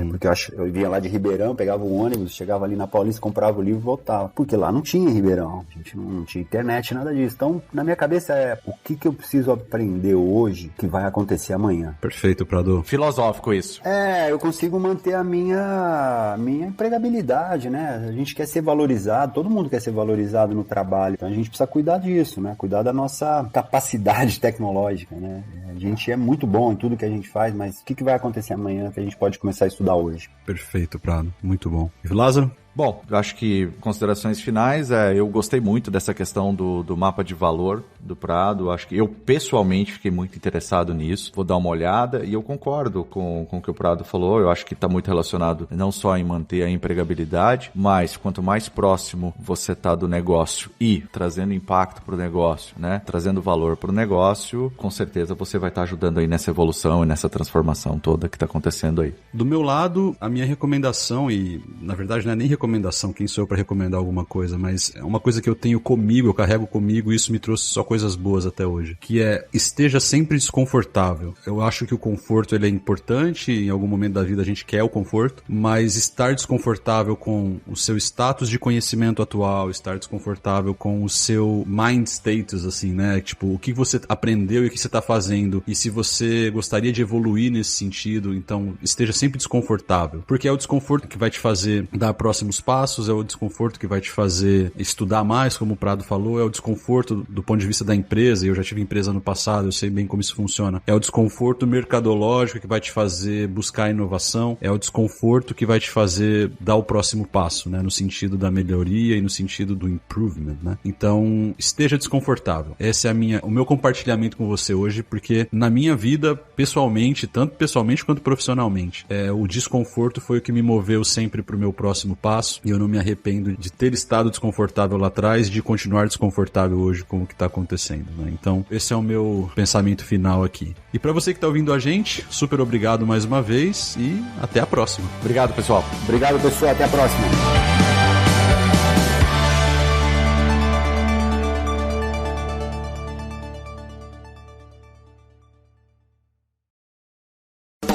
Porque eu vinha lá de Ribeirão, pegava o ônibus, chegava ali na Paulista, comprava o livro e voltava. Porque lá não tinha Ribeirão, a gente não tinha internet, nada disso. Então, na minha cabeça o que eu preciso aprender hoje que vai acontecer amanhã. Perfeito, Prado. Filosófico isso. Eu consigo manter a minha empregabilidade, né? A gente quer ser valorizado, todo mundo quer ser valorizado no trabalho, então a gente precisa cuidar disso, né? Cuidar da nossa capacidade tecnológica, né? A gente é muito bom em tudo que a gente faz, mas o que vai acontecer amanhã que a gente pode começar a estudar hoje? Perfeito, Prado. Muito bom. E Lázaro? Bom, eu acho que considerações finais, eu gostei muito dessa questão do mapa de valor do Prado, acho que eu pessoalmente fiquei muito interessado nisso, vou dar uma olhada e eu concordo com o que o Prado falou, eu acho que está muito relacionado não só em manter a empregabilidade, mas quanto mais próximo você está do negócio e trazendo impacto para o negócio, né, trazendo valor para o negócio, com certeza você vai estar ajudando aí nessa evolução e nessa transformação toda que está acontecendo aí. Do meu lado, a minha recomendação, e na verdade não é nem recomendação, quem sou eu para recomendar alguma coisa, mas é uma coisa que eu tenho comigo, eu carrego comigo e isso me trouxe só coisas boas até hoje, que é esteja sempre desconfortável. Eu acho que o conforto ele é importante, em algum momento da vida a gente quer o conforto, mas estar desconfortável com o seu status de conhecimento atual, estar desconfortável com o seu mind status, assim, né? Tipo, o que você aprendeu e o que você está fazendo, e se você gostaria de evoluir nesse sentido, então esteja sempre desconfortável, porque é o desconforto que vai te fazer dar próximos passos, é o desconforto que vai te fazer estudar mais, como o Prado falou, é o desconforto do ponto de vista da empresa, e eu já tive empresa no passado, eu sei bem como isso funciona, é o desconforto mercadológico que vai te fazer buscar inovação, é o desconforto que vai te fazer dar o próximo passo, né, no sentido da melhoria e no sentido do improvement, né, então esteja desconfortável, esse é o meu compartilhamento com você hoje, porque na minha vida, pessoalmente, tanto pessoalmente quanto profissionalmente, o desconforto foi o que me moveu sempre pro meu próximo passo, e eu não me arrependo de ter estado desconfortável lá atrás e de continuar desconfortável hoje com o que está acontecendo, né? Então, esse é o meu pensamento final aqui. E para você que está ouvindo a gente, super obrigado mais uma vez e até a próxima. Obrigado, pessoal. Obrigado, pessoal. Até a próxima.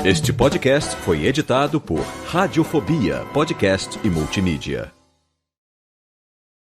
Este podcast foi editado por Radiofobia, podcast e multimídia.